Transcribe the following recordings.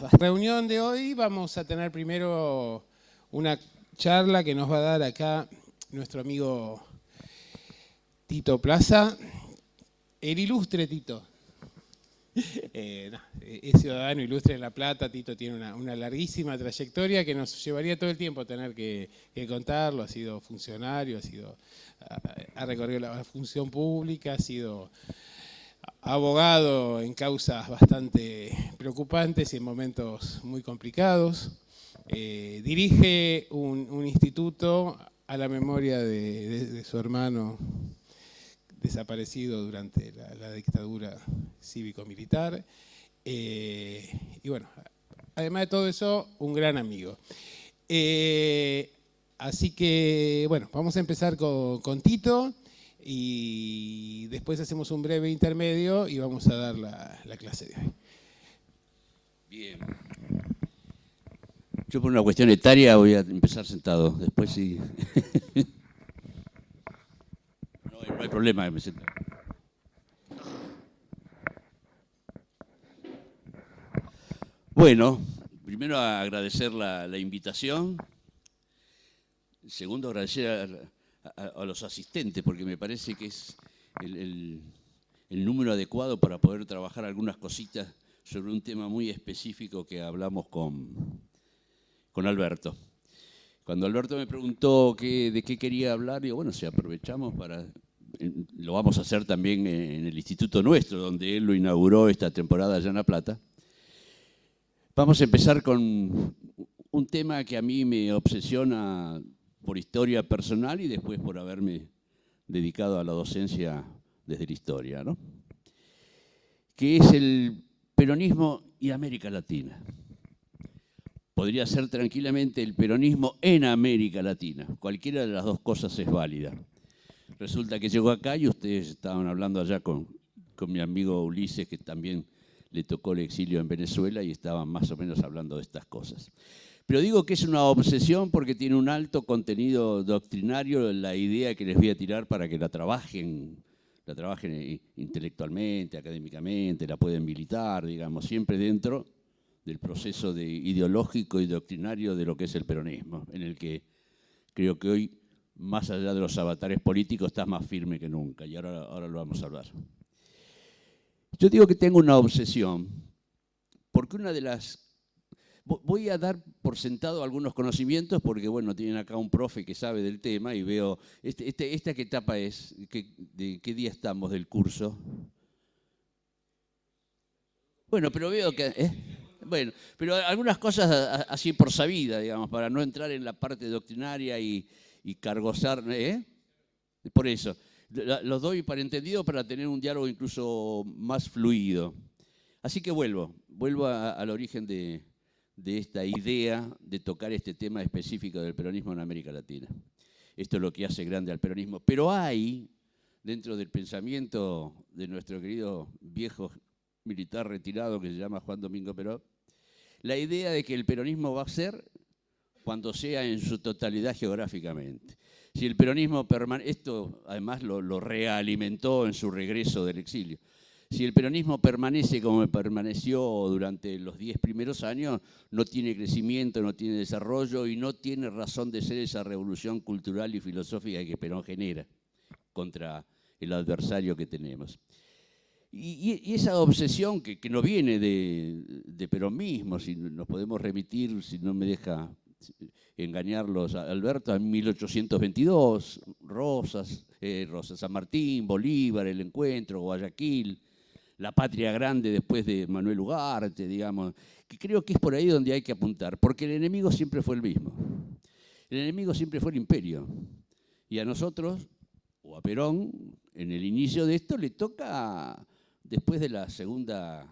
La reunión de hoy vamos a tener primero una charla que nos va a dar acá nuestro amigo Tito Plaza, el ilustre Tito. Es ciudadano ilustre en La Plata. Tito tiene una larguísima trayectoria que nos llevaría todo el tiempo a tener que contarlo. Ha sido funcionario, ha recorrido la función pública, ha sido abogado en causas bastante preocupantes y en momentos muy complicados. Dirige un instituto a la memoria de su hermano desaparecido durante la dictadura cívico-militar. Y bueno, además de todo eso, un gran amigo. Así que, bueno, vamos a empezar con Tito y después hacemos un breve intermedio y vamos a dar la clase de hoy. Bien. Yo por una cuestión etaria voy a empezar sentado, después sí. No hay problema, me siento. Bueno, primero agradecer la invitación. Segundo, agradecer a los asistentes, porque me parece que es el número adecuado para poder trabajar algunas cositas sobre un tema muy específico que hablamos con Alberto. Cuando Alberto me preguntó de qué quería hablar, digo, bueno, si aprovechamos lo vamos a hacer también en el instituto nuestro, donde él lo inauguró esta temporada allá en La Plata. Vamos a empezar con un tema que a mí me obsesiona por historia personal y después por haberme dedicado a la docencia desde la historia, ¿no? Que es el peronismo y América Latina. Podría ser tranquilamente el peronismo en América Latina. Cualquiera de las dos cosas es válida. Resulta que llegó acá y ustedes estaban hablando allá con mi amigo Ulises, que también le tocó el exilio en Venezuela y estaban más o menos hablando de estas cosas. Pero digo que es una obsesión porque tiene un alto contenido doctrinario, la idea que les voy a tirar para que la trabajen intelectualmente, académicamente, la pueden militar, digamos, siempre dentro del proceso ideológico y doctrinario de lo que es el peronismo, en el que creo que hoy, más allá de los avatares políticos, está más firme que nunca, y ahora lo vamos a hablar. Yo digo que tengo una obsesión, porque una de las... Voy a dar por sentado algunos conocimientos, porque bueno, tienen acá un profe que sabe del tema, y veo... ¿Esta qué etapa es? ¿De qué día estamos del curso? Bueno, pero veo que... Bueno, pero algunas cosas así por sabida, digamos, para no entrar en la parte doctrinaria y cargosar, Por eso, los doy para entendido para tener un diálogo incluso más fluido. Así que vuelvo al origen de esta idea de tocar este tema específico del peronismo en América Latina. Esto es lo que hace grande al peronismo. Pero hay, dentro del pensamiento de nuestro querido viejo militar retirado que se llama Juan Domingo Perón, la idea de que el peronismo va a ser cuando sea en su totalidad geográficamente. Si el peronismo permanece, esto además lo realimentó en su regreso del exilio, si el peronismo permanece como permaneció durante los 10 primeros años, no tiene crecimiento, no tiene desarrollo y no tiene razón de ser esa revolución cultural y filosófica que Perón genera contra el adversario que tenemos. Y esa obsesión que no viene de Perón mismo, si nos podemos remitir, si no me deja engañarlos, Alberto, en 1822, San Martín, Bolívar, el encuentro, Guayaquil, la patria grande después de Manuel Ugarte, digamos, que creo que es por ahí donde hay que apuntar, porque el enemigo siempre fue el mismo. El enemigo siempre fue el imperio. Y a nosotros, o a Perón, en el inicio de esto le toca después de la Segunda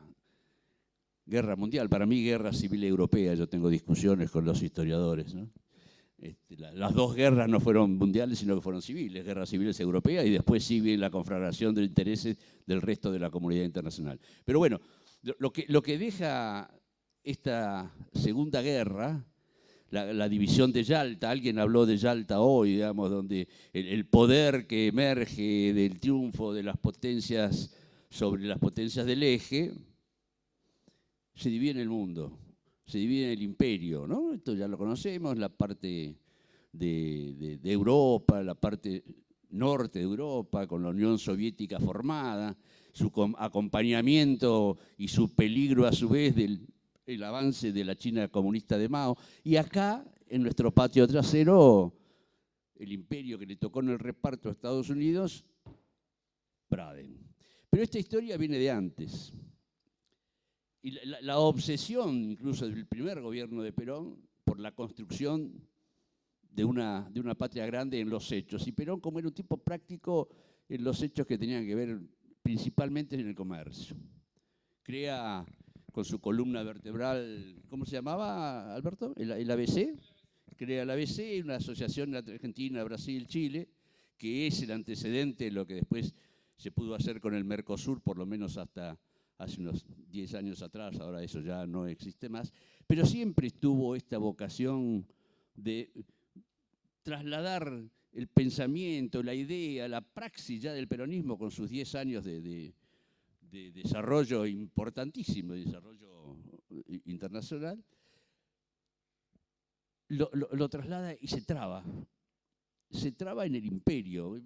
Guerra Mundial, para mí guerra civil europea, yo tengo discusiones con los historiadores, ¿no? Las dos guerras no fueron mundiales, sino que fueron civiles, guerras civiles europeas, y después sigue la conflagración de intereses del resto de la comunidad internacional. Pero bueno, lo que deja esta Segunda Guerra, la división de Yalta, alguien habló de Yalta hoy, digamos, donde el poder que emerge del triunfo de las potencias sobre las potencias del eje, se divide en el mundo. se divide en el imperio, ¿no? Esto ya lo conocemos, la parte de Europa, la parte norte de Europa, con la Unión Soviética formada, su acompañamiento y su peligro a su vez del el avance de la China comunista de Mao. Y acá, en nuestro patio trasero, el imperio que le tocó en el reparto a Estados Unidos, Braden. Pero esta historia viene de antes. Y la obsesión, incluso del primer gobierno de Perón, por la construcción de una patria grande en los hechos. Y Perón, como era un tipo práctico, en los hechos que tenían que ver principalmente en el comercio. Crea con su columna vertebral, ¿cómo se llamaba, Alberto? ¿El ABC? Crea el ABC, una asociación entre Argentina, Brasil, Chile, que es el antecedente de lo que después se pudo hacer con el Mercosur, por lo menos hasta hace unos 10 años atrás, ahora eso ya no existe más, pero siempre estuvo esta vocación de trasladar el pensamiento, la idea, la praxis ya del peronismo con sus 10 años de desarrollo importantísimo, de desarrollo internacional, lo traslada y se traba en el imperio.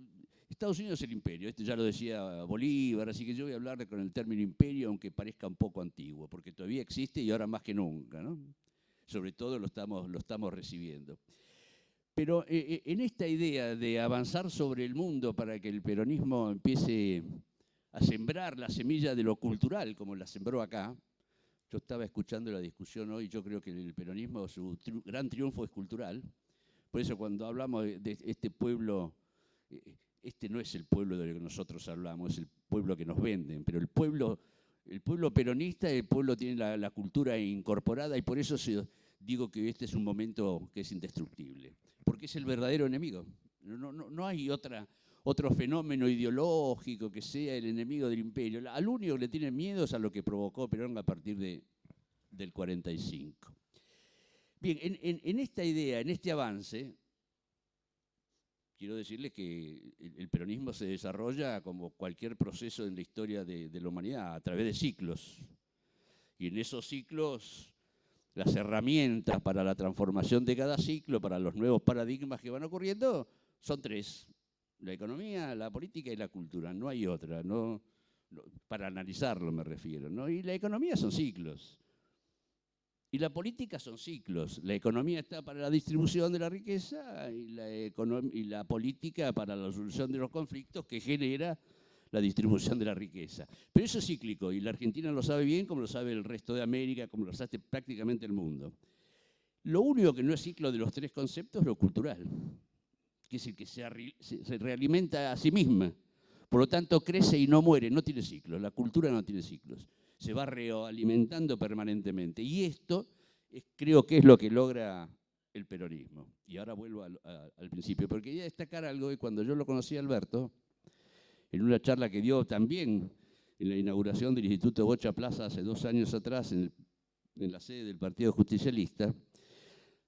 Estados Unidos es el imperio, esto ya lo decía Bolívar, así que yo voy a hablar con el término imperio, aunque parezca un poco antiguo, porque todavía existe y ahora más que nunca, ¿no? Sobre todo lo estamos recibiendo. Pero en esta idea de avanzar sobre el mundo para que el peronismo empiece a sembrar la semilla de lo cultural, como la sembró acá. Yo estaba escuchando la discusión hoy, yo creo que el peronismo, su gran triunfo es cultural. Por eso cuando hablamos de este pueblo, este no es el pueblo del que nosotros hablamos, es el pueblo que nos venden, pero el pueblo peronista, el pueblo tiene la cultura incorporada y por eso digo que este es un momento que es indestructible, porque es el verdadero enemigo. No hay otro fenómeno ideológico que sea el enemigo del imperio. Al único que le tienen miedo es a lo que provocó Perón a partir del 45. Bien, en esta idea, en este avance, quiero decirles que el peronismo se desarrolla como cualquier proceso en la historia de la humanidad, a través de ciclos. Y en esos ciclos, las herramientas para la transformación de cada ciclo, para los nuevos paradigmas que van ocurriendo, son 3. La economía, la política y la cultura. No hay otra, para analizarlo me refiero, ¿no? Y la economía son ciclos. Y la política son ciclos. La economía está para la distribución de la riqueza y la política para la solución de los conflictos que genera la distribución de la riqueza. Pero eso es cíclico y la Argentina lo sabe bien, como lo sabe el resto de América, como lo sabe prácticamente el mundo. Lo único que no es ciclo de los 3 conceptos es lo cultural, que es el que se realimenta a sí misma. Por lo tanto, crece y no muere, no tiene ciclos. La cultura no tiene ciclos. Se va realimentando permanentemente. Y esto creo que es lo que logra el peronismo. Y ahora vuelvo al principio, porque quería destacar algo que cuando yo lo conocí a Alberto, en una charla que dio también en la inauguración del Instituto Bocha Plaza hace 2 años atrás, en la sede del Partido Justicialista,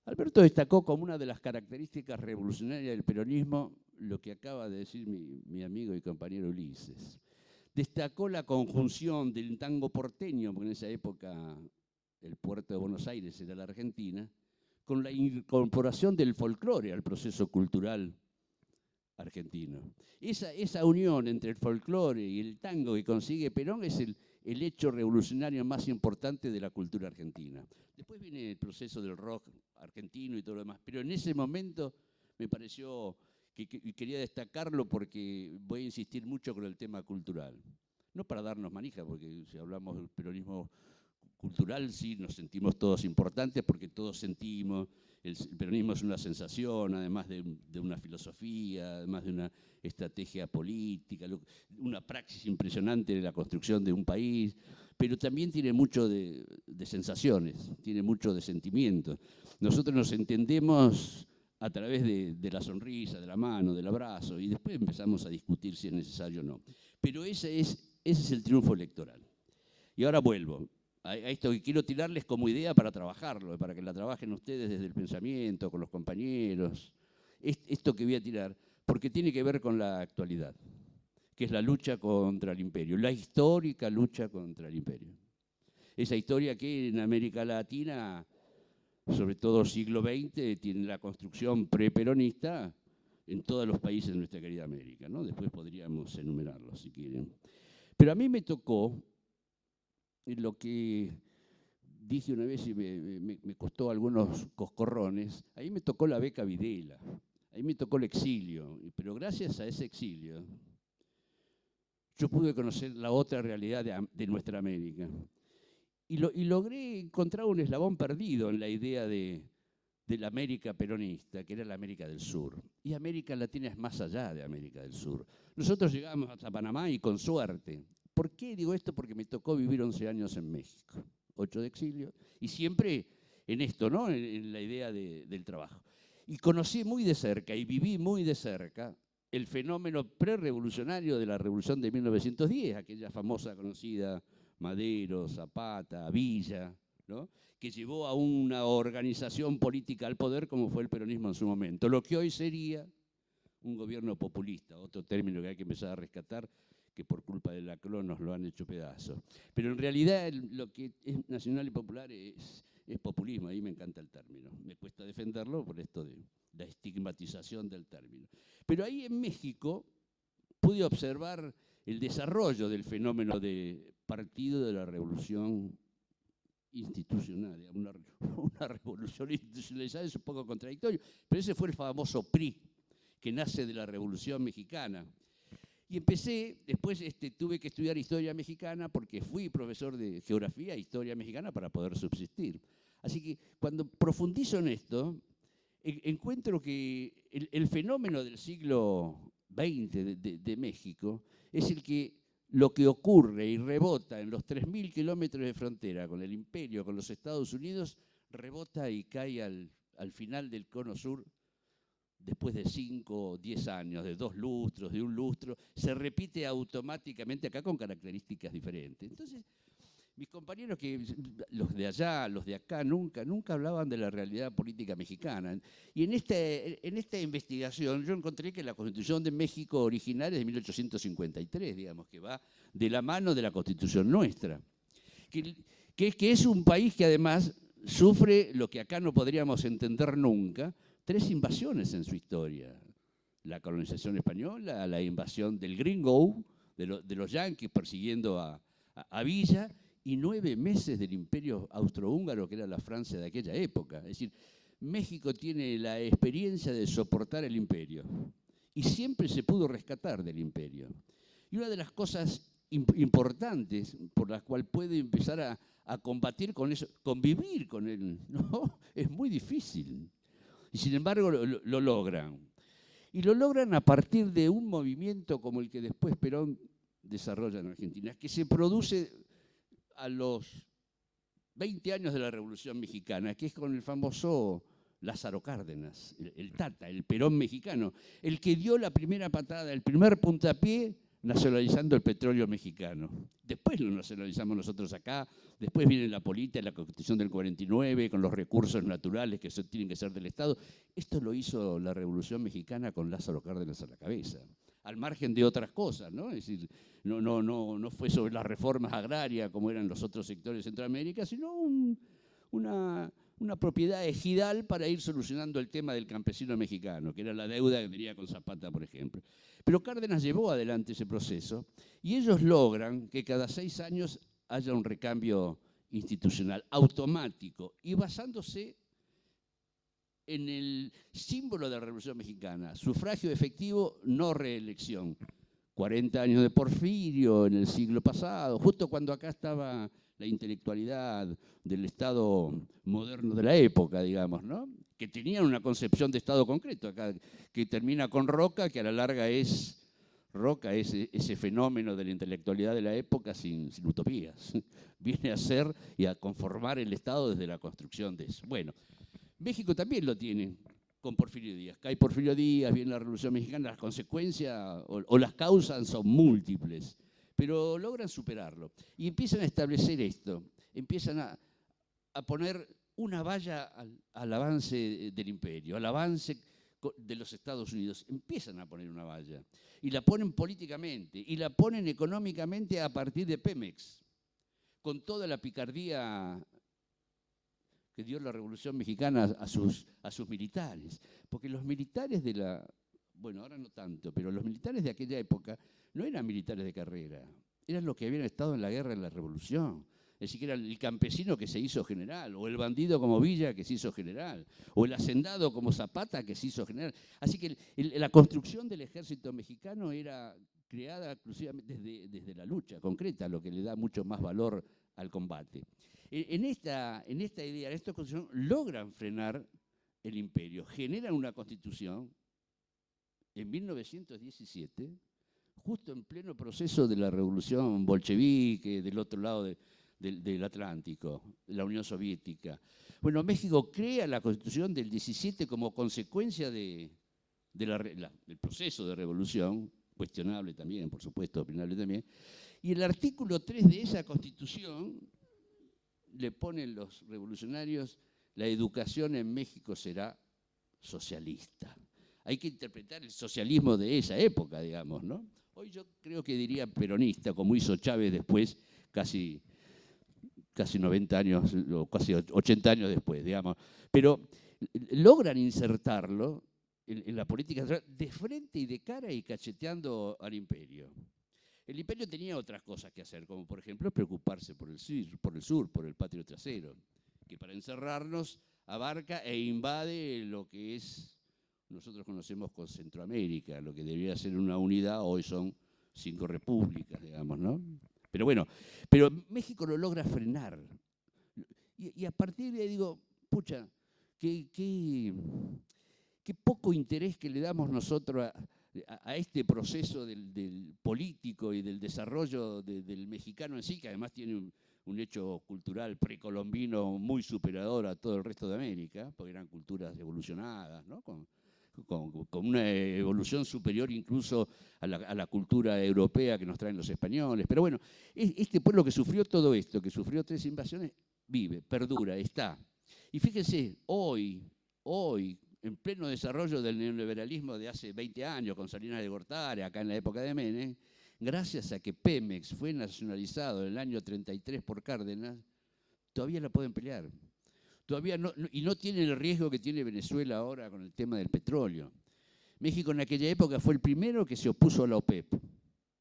Alberto destacó como una de las características revolucionarias del peronismo lo que acaba de decir mi amigo y compañero Ulises. Destacó la conjunción del tango porteño, porque en esa época el puerto de Buenos Aires era la Argentina, con la incorporación del folclore al proceso cultural argentino. Esa unión entre el folclore y el tango que consigue Perón es el hecho revolucionario más importante de la cultura argentina. Después viene el proceso del rock argentino y todo lo demás, pero en ese momento me pareció que quería destacarlo porque voy a insistir mucho con el tema cultural. No para darnos manija, porque si hablamos del peronismo cultural, sí, nos sentimos todos importantes porque todos sentimos, el peronismo es una sensación, además de una filosofía, además de una estrategia política, una praxis impresionante de la construcción de un país, pero también tiene mucho de sensaciones, tiene mucho de sentimientos. Nosotros nos entendemos a través de la sonrisa, de la mano, del abrazo, y después empezamos a discutir si es necesario o no. Pero ese es el triunfo electoral. Y ahora vuelvo a esto que quiero tirarles como idea para trabajarlo, para que la trabajen ustedes desde el pensamiento, con los compañeros. Esto que voy a tirar, porque tiene que ver con la actualidad, que es la lucha contra el imperio, la histórica lucha contra el imperio. Esa historia que en América Latina sobre todo siglo XX, tiene la construcción preperonista en todos los países de nuestra querida América, ¿no? Después podríamos enumerarlos si quieren. Pero a mí me tocó, en lo que dije una vez y me costó algunos coscorrones, ahí me tocó la beca Videla, ahí me tocó el exilio, pero gracias a ese exilio yo pude conocer la otra realidad de nuestra América. Y logré encontrar un eslabón perdido en la idea de la América peronista, que era la América del Sur. Y América Latina es más allá de América del Sur. Nosotros llegamos hasta Panamá y con suerte. ¿Por qué digo esto? Porque me tocó vivir 11 años en México, 8 de exilio, y siempre en esto, ¿no? En la idea del trabajo. Y conocí muy de cerca y viví muy de cerca el fenómeno prerevolucionario de la Revolución de 1910, aquella famosa conocida Madero, Zapata, Villa, ¿no? Que llevó a una organización política al poder como fue el peronismo en su momento. Lo que hoy sería un gobierno populista, otro término que hay que empezar a rescatar, que por culpa de la CLO nos lo han hecho pedazos. Pero en realidad lo que es nacional y popular es populismo, ahí me encanta el término. Me cuesta defenderlo por esto de la estigmatización del término. Pero ahí en México pude observar el desarrollo del fenómeno de partido de la revolución institucional, una revolución institucionalizada es un poco contradictorio, pero ese fue el famoso PRI, que nace de la Revolución Mexicana. Y empecé, después tuve que estudiar historia mexicana porque fui profesor de geografía e historia mexicana para poder subsistir. Así que cuando profundizo en esto, encuentro que el fenómeno del siglo XX de México es el que lo que ocurre y rebota en los 3.000 kilómetros de frontera con el imperio, con los Estados Unidos, rebota y cae al final del cono sur después de 5 o 10 años, de 2 lustros, de 1 lustro, se repite automáticamente acá con características diferentes. Entonces, mis compañeros, los de allá, los de acá, nunca hablaban de la realidad política mexicana. Y en esta investigación yo encontré que la Constitución de México original es de 1853, digamos, que va de la mano de la Constitución nuestra. Que es un país que además sufre lo que acá no podríamos entender nunca, 3 invasiones en su historia. La colonización española, la invasión del gringo, de los yanquis persiguiendo a Villa, y 9 meses del imperio austrohúngaro, que era la Francia de aquella época. Es decir, México tiene la experiencia de soportar el imperio y siempre se pudo rescatar del imperio. Y una de las cosas importantes por las cuales puede empezar a combatir con eso, convivir con él, ¿no? Es muy difícil. Y sin embargo lo logran. Y lo logran a partir de un movimiento como el que después Perón desarrolla en Argentina, que se produce a los 20 años de la Revolución Mexicana, que es con el famoso Lázaro Cárdenas, el Tata, el Perón mexicano, el que dio la primera patada, el primer puntapié, nacionalizando el petróleo mexicano. Después lo nacionalizamos nosotros acá, después viene la política, la Constitución del 49, con los recursos naturales que tienen que ser del Estado. Esto lo hizo la Revolución Mexicana con Lázaro Cárdenas a la cabeza, al margen de otras cosas, ¿no? Es decir, no fue sobre las reformas agrarias como eran los otros sectores de Centroamérica, sino una propiedad ejidal para ir solucionando el tema del campesino mexicano, que era la deuda que tenía con Zapata, por ejemplo. Pero Cárdenas llevó adelante ese proceso y ellos logran que cada 6 años haya un recambio institucional automático y basándose en el símbolo de la Revolución Mexicana, sufragio efectivo, no reelección. 40 años de Porfirio en el siglo pasado, justo cuando acá estaba la intelectualidad del Estado moderno de la época, digamos, ¿no? Que tenían una concepción de Estado concreto, acá, que termina con Roca, que a la larga Roca es ese fenómeno de la intelectualidad de la época sin utopías. Viene a ser y a conformar el Estado desde la construcción de eso. Bueno, México también lo tiene con Porfirio Díaz. Cae Porfirio Díaz, viene la Revolución Mexicana, las consecuencias o las causas son múltiples, pero logran superarlo. Y empiezan a establecer esto, empiezan a poner una valla al avance del imperio, al avance de los Estados Unidos. Empiezan a poner una valla. Y la ponen políticamente, y la ponen económicamente a partir de Pemex, con toda la picardía que dio la Revolución Mexicana a sus militares. Porque los militares de la... Bueno, ahora no tanto, pero los militares de aquella época no eran militares de carrera, eran los que habían estado en la guerra, en la Revolución. Es decir, que era el campesino que se hizo general, o el bandido como Villa que se hizo general, o el hacendado como Zapata que se hizo general. Así que la construcción del ejército mexicano era creada exclusivamente desde la lucha concreta, lo que le da mucho más valor al combate. En esta idea, en esta constitución, logran frenar el imperio, generan una constitución en 1917, justo en pleno proceso de la revolución bolchevique del otro lado del Atlántico, de la Unión Soviética. Bueno, México crea la Constitución del 17 como consecuencia del proceso de revolución, cuestionable también, por supuesto, opinable también, y el artículo 3 de esa Constitución le ponen los revolucionarios: la educación en México será socialista. Hay que interpretar el socialismo de esa época, digamos, ¿no? Hoy yo creo que diría peronista, como hizo Chávez después, casi 90 años, o casi 80 años después, digamos. Pero logran insertarlo en la política de frente y de cara y cacheteando al imperio. El imperio tenía otras cosas que hacer, como por ejemplo preocuparse por el sur, por el patio trasero, que para encerrarnos abarca e invade lo que nosotros conocemos con Centroamérica, lo que debería ser una unidad, hoy son 5 repúblicas, digamos, ¿no? Pero bueno, pero México lo logra frenar. Y a partir de ahí digo, pucha, qué poco interés que le damos nosotros a este proceso del político y del desarrollo del mexicano en sí, que además tiene un hecho cultural precolombino muy superador a todo el resto de América, porque eran culturas evolucionadas, ¿no? Con una evolución superior incluso a la cultura europea que nos traen los españoles. Pero bueno, este pueblo que sufrió todo esto, que sufrió 3 invasiones, vive, perdura, está. Y fíjense, hoy, en pleno desarrollo del neoliberalismo de hace 20 años, con Salinas de Gortari, acá en la época de Menem, gracias a que Pemex fue nacionalizado en el año 33 por Cárdenas, todavía la pueden pelear. Todavía y no tienen el riesgo que tiene Venezuela ahora con el tema del petróleo. México en aquella época fue el primero que se opuso a la OPEP.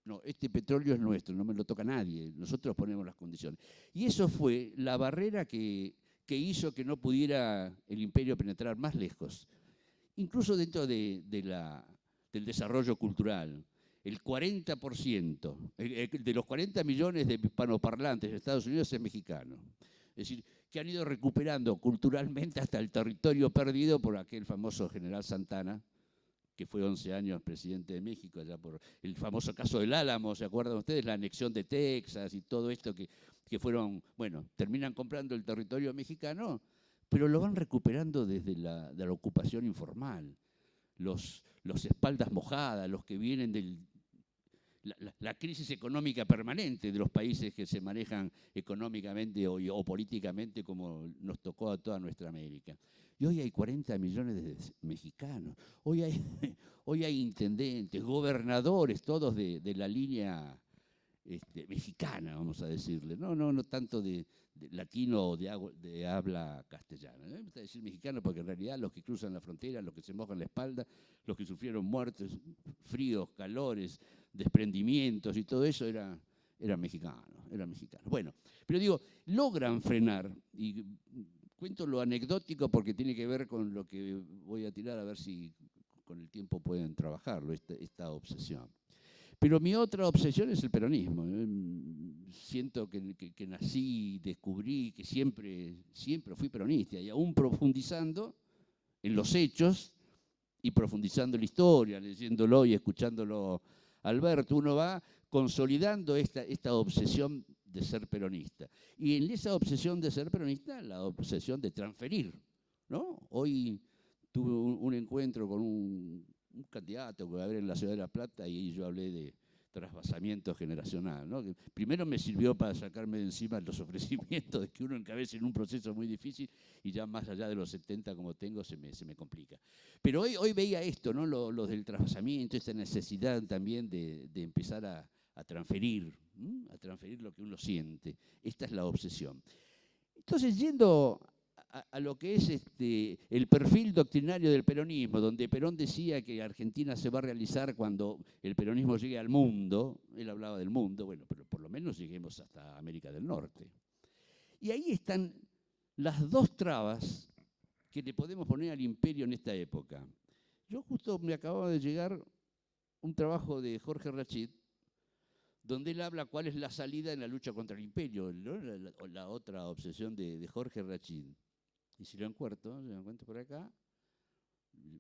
No, este petróleo es nuestro, no me lo toca nadie, nosotros ponemos las condiciones. Y eso fue la barrera que hizo que no pudiera el imperio penetrar más lejos. Incluso dentro del desarrollo cultural. El 40% de los 40 millones de hispanoparlantes de Estados Unidos es mexicano. Es decir, que han ido recuperando culturalmente hasta el territorio perdido por aquel famoso general Santana, que fue 11 años presidente de México, allá por el famoso caso del Álamo, ¿se acuerdan ustedes? La anexión de Texas y todo esto que fueron, bueno, terminan comprando el territorio mexicano, pero lo van recuperando desde la ocupación informal. Los espaldas mojadas, los que vienen la crisis económica permanente de los países que se manejan económicamente o políticamente como nos tocó a toda nuestra América. Y hoy hay 40 millones de mexicanos, hoy hay intendentes, gobernadores, todos de la línea mexicana, vamos a decirle, no tanto de latino o de habla castellana. Me gusta decir mexicano porque en realidad los que cruzan la frontera, los que se mojan la espalda, los que sufrieron muertes, fríos, calores, desprendimientos y todo eso eran mexicanos. Bueno, pero digo, logran frenar, y cuento lo anecdótico porque tiene que ver con lo que voy a tirar, a ver si con el tiempo pueden trabajarlo, esta obsesión. Pero mi otra obsesión es el peronismo. Siento que nací, descubrí que siempre fui peronista, y aún profundizando en los hechos y profundizando en la historia, leyéndolo y escuchándolo a Alberto, uno va consolidando esta obsesión de ser peronista. Y en esa obsesión de ser peronista, la obsesión de transferir, ¿no? Hoy tuve un encuentro con un candidato que va a haber en la Ciudad de La Plata y yo hablé de trasvasamiento generacional, ¿no? Primero me sirvió para sacarme de encima los ofrecimientos de que uno encabece en un proceso muy difícil y ya más allá de los 70 como tengo se me complica. Pero hoy veía esto, ¿no? Lo del trasvasamiento, esta necesidad también de empezar a transferir lo que uno siente. Esta es la obsesión. Entonces, yendo a lo que es el perfil doctrinario del peronismo, donde Perón decía que Argentina se va a realizar cuando el peronismo llegue al mundo, él hablaba del mundo, bueno, pero por lo menos lleguemos hasta América del Norte. Y ahí están las dos trabas que le podemos poner al imperio en esta época. Yo justo me acababa de llegar un trabajo de Jorge Rachid, donde él habla cuál es la salida en la lucha contra el imperio, ¿no? La otra obsesión de Jorge Rachid. Y si lo encuentro por acá,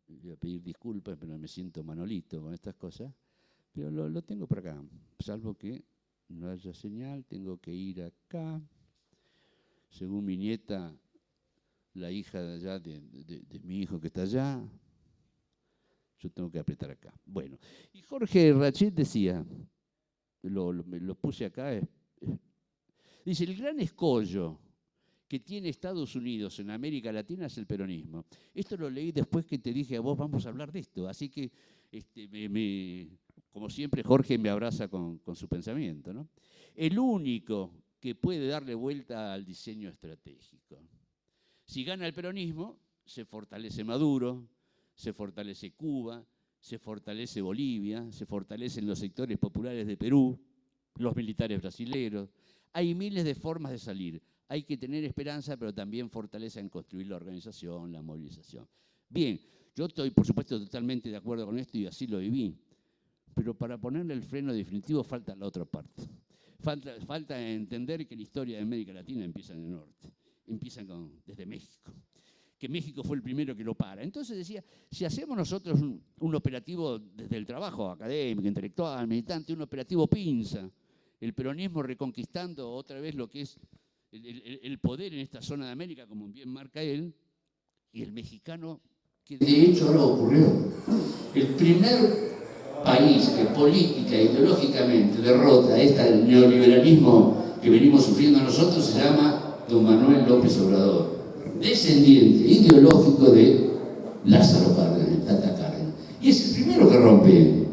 voy a pedir disculpas, pero me siento Manolito con estas cosas, pero lo tengo por acá, salvo que no haya señal, tengo que ir acá. Según mi nieta, la hija de allá, de mi hijo que está allá, yo tengo que apretar acá. Bueno, y Jorge Rachid decía, lo puse acá, dice, el gran escollo que tiene Estados Unidos en América Latina es el peronismo. Esto lo leí después que te dije a vos, vamos a hablar de esto, así que como siempre Jorge me abraza con su pensamiento, ¿no? El único que puede darle vuelta al diseño estratégico. Si gana el peronismo, se fortalece Maduro, se fortalece Cuba, se fortalece Bolivia, se fortalecen los sectores populares de Perú, los militares brasileños. Hay miles de formas de salir. Hay que tener esperanza, pero también fortaleza en construir la organización, la movilización. Bien, yo estoy, por supuesto, totalmente de acuerdo con esto y así lo viví. Pero para ponerle el freno definitivo falta la otra parte. Falta entender que la historia de América Latina empieza en el norte, empieza desde México, que México fue el primero que lo para. Entonces decía, si hacemos nosotros un operativo desde el trabajo académico, intelectual, militante, un operativo pinza, el peronismo reconquistando otra vez lo que es el poder en esta zona de América, como bien marca él, y el mexicano, que de hecho ahora ocurrió. El primer país que política e ideológicamente derrota este neoliberalismo que venimos sufriendo nosotros se llama don Manuel López Obrador, descendiente ideológico de Lázaro Cárdenas, Tata Cárdenas. Y es el primero que rompe.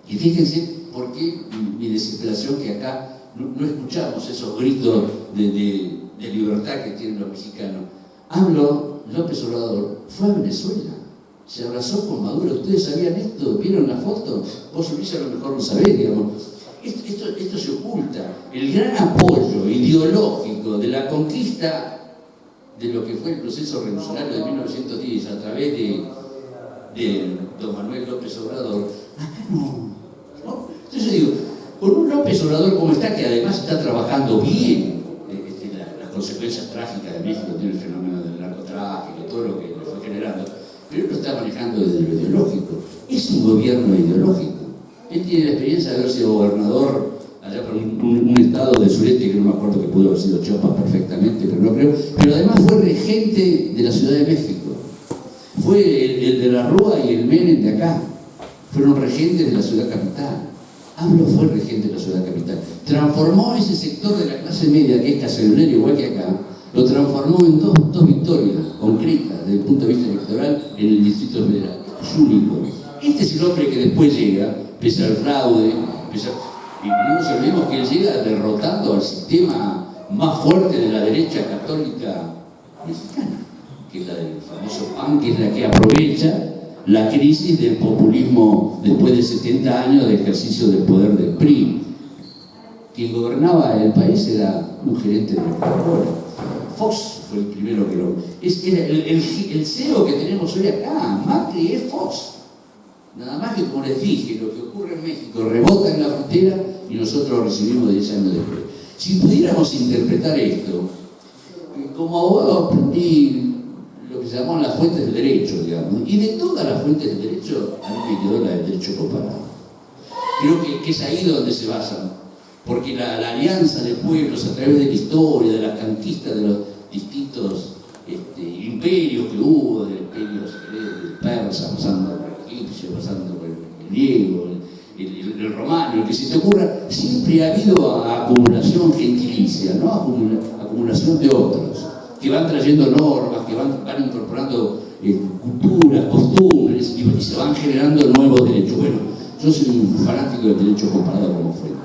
Y fíjense por qué mi desesperación que acá no escuchamos esos gritos de libertad que tienen los mexicanos. López Obrador fue a Venezuela, se abrazó con Maduro. ¿Ustedes sabían esto? ¿Vieron la foto? Vos, Luis, a lo mejor no sabés, digamos. Esto se oculta. El gran apoyo ideológico de la conquista de lo que fue el proceso revolucionario de 1910 a través de don Manuel López Obrador, acá no. Entonces yo digo, con un López Obrador como está, que además está trabajando bien las consecuencias trágicas de México, tiene el fenómeno del narcotráfico, todo lo que le fue generando, pero él lo está manejando desde lo ideológico. Es un gobierno ideológico. Él tiene la experiencia de haber sido gobernador allá por un estado del sureste, que no me acuerdo, que pudo haber sido Chiapas perfectamente, pero no creo. Pero además fue regente de la Ciudad de México. Fue el de la Rúa y el Menem de acá. Fueron regentes de la ciudad capital. AMLO fue regente de la ciudad capital. Transformó ese sector de la clase media, que es caserolero igual que acá, lo transformó en dos victorias concretas desde el punto de vista electoral en el Distrito Federal. Es único. Este es el hombre que después llega, pese al fraude, y no nos olvidemos que él llega derrotando al sistema más fuerte de la derecha católica mexicana, que es la del famoso PAN, que es la que aprovecha la crisis del populismo después de 70 años de ejercicio del poder del PRI. Quien gobernaba el país era un gerente de Coca-Cola. Fox fue el primero que lo... Era el CEO que tenemos hoy acá, Macri, es Fox. Nada más que, como les dije, lo que ocurre en México rebota en la frontera y nosotros lo recibimos 10 años después. Si pudiéramos interpretar esto, como abogado aprendí lo que se llamaban las fuentes del derecho, digamos, y de todas las fuentes del derecho, a mí me quedó la del derecho comparado. Creo que es ahí donde se basan, porque la alianza de pueblos a través de la historia, de las conquistas de los distintos imperios que hubo, del imperio persa, pasando por el egipcio, pasando por el griego, el romano, el que se te ocurra, siempre ha habido acumulación gentilicia, ¿no? Acumulación de otros, que van trayendo normas, que van incorporando culturas, costumbres, y se van generando nuevos derechos. Bueno, yo soy un fanático del derecho comparado como fuente.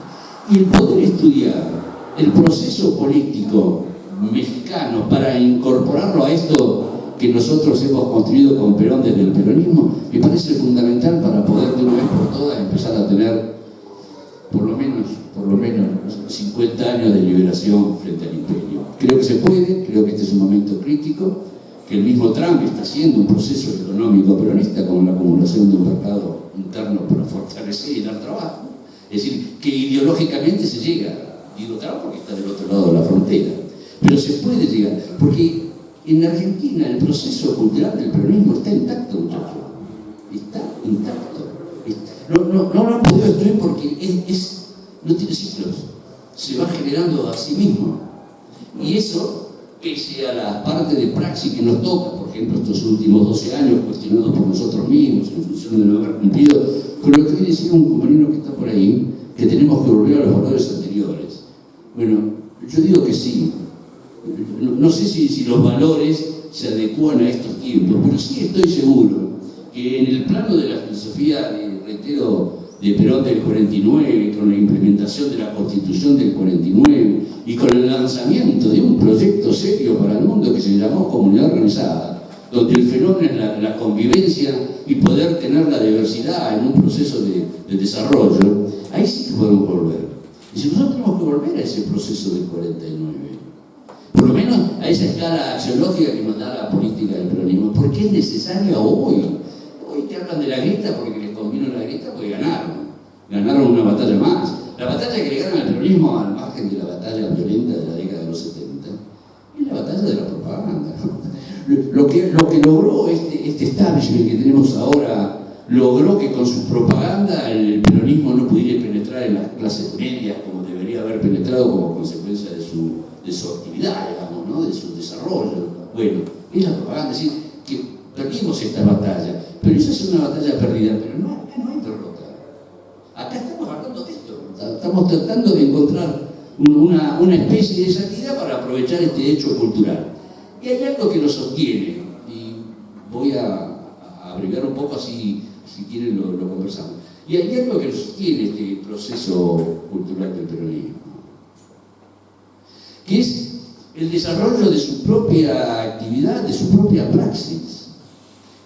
Y el poder estudiar el proceso político mexicano para incorporarlo a esto que nosotros hemos construido con Perón desde el peronismo, me parece fundamental para poder de una vez por todas empezar a tener por lo menos 50 años de liberación frente al imperio. Creo que se puede, creo que este es un momento crítico, que el mismo Trump está haciendo un proceso económico peronista con la acumulación de un mercado interno para fortalecer y dar trabajo. Es decir, que ideológicamente se llega, digo Trump porque está del otro lado de la frontera, pero se puede llegar, porque en Argentina el proceso cultural del peronismo está intacto, muchachos. Está intacto. No lo han podido destruir porque no tiene ciclos. Se va generando a sí mismo. Y eso, pese a la parte de praxis que nos toca, por ejemplo, estos últimos 12 años cuestionados por nosotros mismos en función de no haber cumplido, con lo que hoy decía un compañero que está por ahí, que tenemos que volver a los valores anteriores. Bueno, yo digo que sí. No sé si los valores se adecúan a estos tiempos, pero sí estoy seguro que en el plano de la filosofía, reitero, de Perón del 49, con la implementación de la Constitución del 49 y con el lanzamiento de un proyecto serio para el mundo que se llamó Comunidad Organizada, donde el fenómeno es la convivencia y poder tener la diversidad en un proceso de desarrollo, ahí sí que podemos volver. Y si nosotros tenemos que volver a ese proceso del 49, por lo menos a esa escala axiológica que nos da la política del peronismo, porque es necesaria hoy. Hoy te hablan de la grieta porque les convino la grieta porque ganaron una batalla más. La batalla que le ganan al peronismo al margen de la batalla violenta de la década de los 70 es la batalla de la propaganda. Lo que logró este establishment que tenemos ahora, logró que con su propaganda el peronismo no pudiera penetrar en las clases medias como debería haber penetrado como consecuencia de su actividad, digamos, ¿no? De su desarrollo. Bueno, es la propaganda, es decir, que perdimos esta batalla, pero esa es una batalla perdida, pero no hay derrota. Acá estamos hablando de esto, estamos tratando de encontrar una especie de salida para aprovechar este hecho cultural. Y hay algo que lo sostiene, y voy a abreviar un poco así, si quieren lo conversamos. Y hay algo que lo sostiene este proceso cultural del peronismo, que es el desarrollo de su propia actividad, de su propia praxis.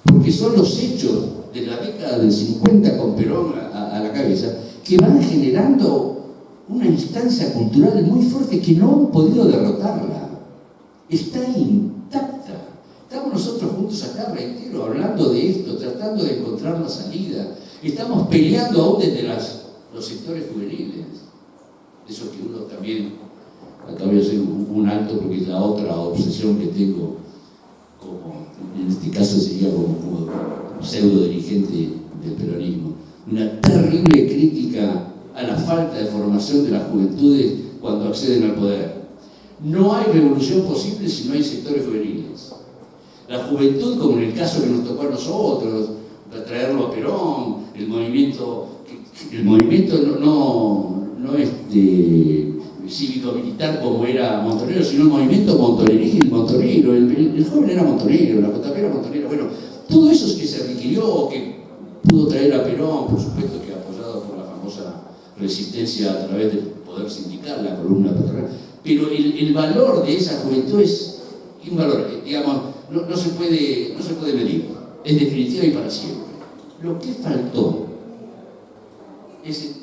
Porque son los hechos de la década del 50 con Perón a la cabeza que van generando una instancia cultural muy fuerte que no han podido derrotarla. Está intacta. Estamos nosotros juntos acá, reitero, hablando de esto, tratando de encontrar la salida. Estamos peleando aún desde los sectores juveniles. Eso que uno también... Acá voy a hacer un alto porque es la otra obsesión que tengo, como en este caso sería como pseudo dirigente del peronismo. Una terrible crítica a la falta de formación de las juventudes cuando acceden al poder. No hay revolución posible si no hay sectores juveniles. La juventud, como en el caso que nos tocó a nosotros, traerlo a Perón, el movimiento no es cívico-militar como era Montonero, sino el movimiento montonero, el joven era montonero, la JP era montonero. Bueno, todo eso que se requirió, que pudo traer a Perón, por supuesto que apoyado por la famosa resistencia a través del poder sindical, la columna patronal, pero el valor de esa juventud es un valor, digamos, no se puede medir, es definitiva y para siempre. Lo que faltó es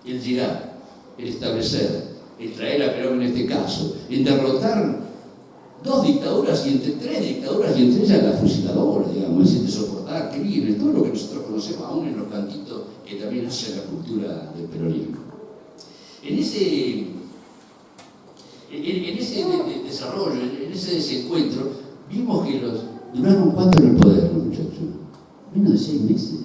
el llegar, el establecer, el traer a Perón en este caso, en derrotar 2 dictaduras y entre 3 dictaduras y entre ellas la fusiladora, digamos, es decir, de soportar crímenes, todo lo que nosotros conocemos aún en los cantitos que también hace la cultura del peronismo. En ese desarrollo, en ese desencuentro, vimos que duraron ¿cuánto en el poder, muchachos? Menos de 6 meses.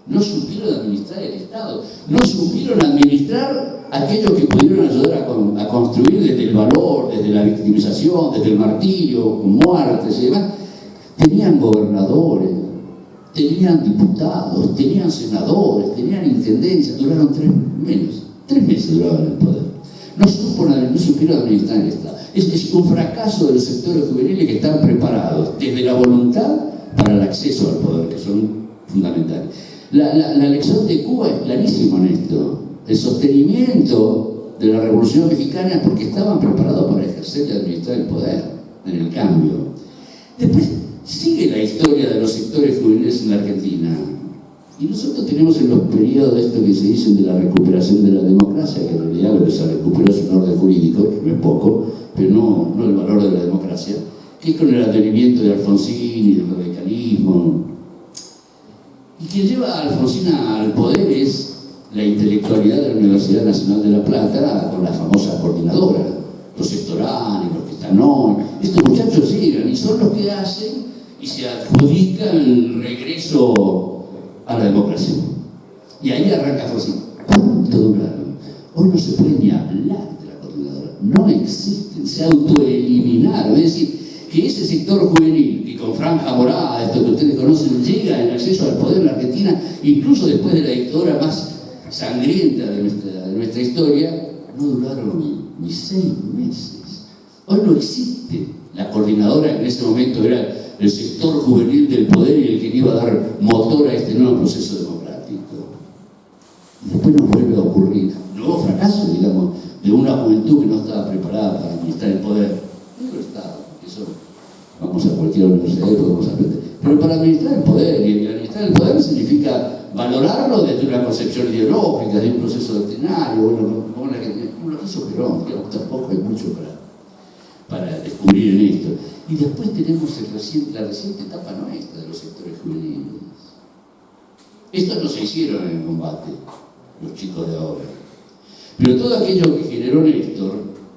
No supieron administrar el Estado, no supieron administrar aquello que pudieron ayudar a construir desde el valor, desde la victimización, desde el martirio, con muertes y demás. Tenían gobernadores, tenían diputados, tenían senadores, tenían intendencias, duraron 3 meses duraban el poder. No supieron administrar el Estado. Es un fracaso de los sectores juveniles que están preparados desde la voluntad para el acceso al poder, que son fundamentales. La lección de Cuba es clarísima en esto. El sostenimiento de la Revolución Mexicana porque estaban preparados para ejercer y administrar el poder en el cambio. Después sigue la historia de los sectores juveniles en la Argentina. Y nosotros tenemos en los periodos de esto que se dicen de la recuperación de la democracia, que en realidad lo que se recuperó es un orden jurídico, que no es poco, pero no el valor de la democracia, que es con el advenimiento de Alfonsín y del radicalismo. Y quien lleva a Alfonsín al poder es la intelectualidad de la Universidad Nacional de La Plata, con la famosa coordinadora, los Estorani, los que están hoy. Estos muchachos llegan y son los que hacen y se adjudican el regreso a la democracia. Y ahí arranca Alfonsín. ¿Cuánto duraron? Hoy no se puede ni hablar de la coordinadora. No existen, se autoeliminaron. Es decir, que ese sector juvenil, que con franja morada, esto que ustedes conocen, llega en acceso al poder en la Argentina, incluso después de la dictadura más sangrienta de nuestra historia, no duraron ni 6 meses. Hoy no existe la coordinadora, que en ese momento era el sector juvenil del poder y el que iba a dar motor a este nuevo proceso democrático. Y después nos vuelve a ocurrir nuevo fracaso, digamos, de una juventud que no estaba preparada para administrar el poder. No lo estaba, eso vamos a cualquier universidad y podemos aprender. Pero para administrar el poder, y administrar el poder significa valorarlo desde una concepción ideológica, de un proceso doctrinario, bueno, como lo que hizo Perón, que tampoco hay mucho para descubrir en esto. Y después tenemos la reciente etapa nuestra de los sectores juveniles. Estos no se hicieron en el combate, los chicos de ahora. Pero todo aquello que generó Néstor,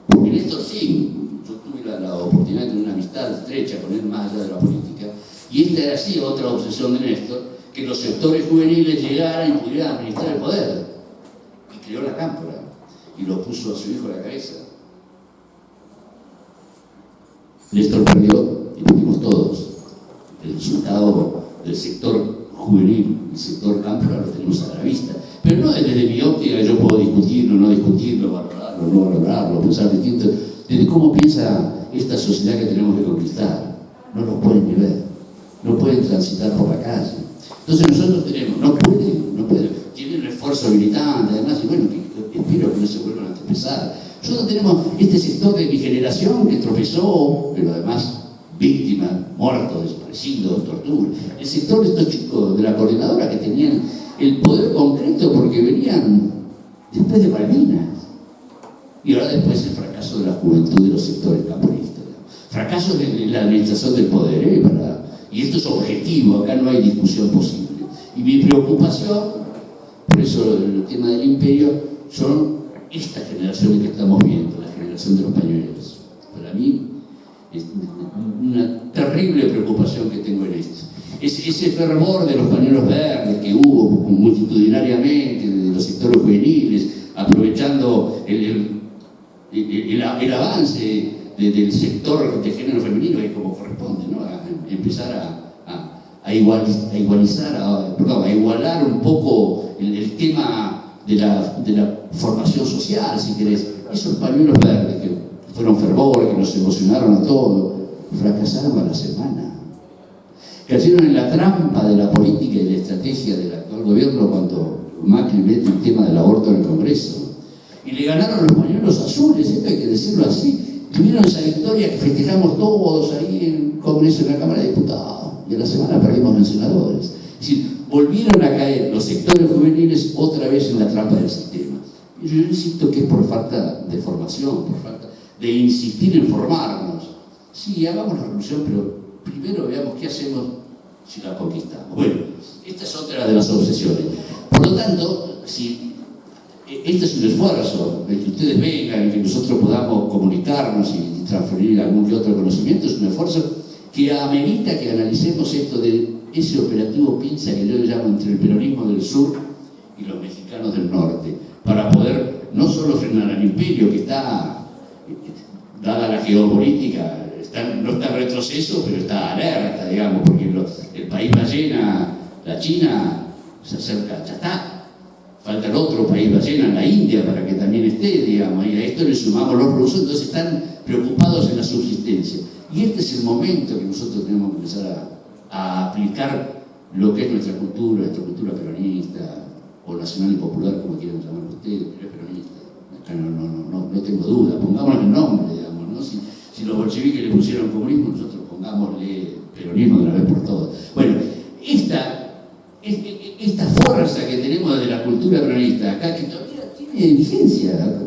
porque Néstor sí, yo tuve la oportunidad de tener una amistad estrecha con él más allá de la política, y esta era así otra obsesión de Néstor, que los sectores juveniles llegaran y pudieran administrar el poder. Y creó la cámpora y lo puso a su hijo a la cabeza. Néstor perdió y perdimos todos. El resultado del sector juvenil, el sector cámpora, lo tenemos a la vista. Pero no desde mi óptica yo puedo discutirlo, no discutirlo, valorarlo, no valorarlo, pensar distinto. Desde cómo piensa esta sociedad que tenemos que conquistar. No lo pueden ni ver. No pueden transitar por la calle. Entonces nosotros tenemos, no pueden, tienen un esfuerzo militante, además, y bueno, espero que no se vuelvan a tropezar. Nosotros tenemos este sector de mi generación que tropezó, pero además víctimas, muertos, desaparecidos, tortura. El sector de estos chicos de la coordinadora que tenían el poder concreto porque venían después de Malvinas. Y ahora después el fracaso de la juventud de los sectores camporistas. Fracaso de la administración del poder, y esto es objetivo, acá no hay discusión posible. Y mi preocupación, por eso el tema del imperio, son esta generación que estamos viendo, la generación de los pañuelos. Para mí es una terrible preocupación que tengo en esto. Ese fervor de los pañuelos verdes que hubo multitudinariamente, de los sectores juveniles, aprovechando el avance del sector de género femenino, que como corresponde, ¿no? A empezar a igualar un poco el tema de la formación social, si querés. Esos pañuelos verdes que fueron fervor, que nos emocionaron a todos, fracasaron a la semana. Cayeron en la trampa de la política y de la estrategia del actual gobierno cuando Macri mete el tema del aborto en el Congreso. Y le ganaron los pañuelos azules, esto hay que decirlo así. Tuvieron esa victoria que festejamos todos ahí en el Congreso, en la Cámara de Diputados, y a la semana perdimos en senadores. Es decir, volvieron a caer los sectores juveniles otra vez en la trampa del sistema. Y yo insisto que es por falta de formación, por falta de insistir en formarnos. Sí, hagamos la revolución, pero primero veamos qué hacemos si la conquistamos. Bueno, esta es otra de las obsesiones. Por lo tanto, si este es un esfuerzo, el que ustedes vengan, que nosotros podamos comunicarnos y transferir algún que otro conocimiento, es un esfuerzo que amerita que analicemos esto de ese operativo pinza que yo le llamo entre el peronismo del sur y los mexicanos del norte, para poder no solo frenar al imperio que está, dada la geopolítica, no está en retroceso, pero está alerta, digamos, porque el país ballena, la China, se acerca, ya está. Falta el otro país ballena, la India, para que también esté, digamos, y a esto le sumamos los rusos, entonces están preocupados en la subsistencia. Y este es el momento que nosotros tenemos que empezar a aplicar lo que es nuestra cultura peronista, o nacional y popular, como quieran llamarlo ustedes, pero es peronista. Acá no tengo duda, pongámosle el nombre, digamos, ¿no? Si los bolcheviques le pusieron comunismo, nosotros pongámosle peronismo de una vez por todas. Bueno, esta fuerza que tenemos de la cultura peronista acá, que todavía tiene vigencia,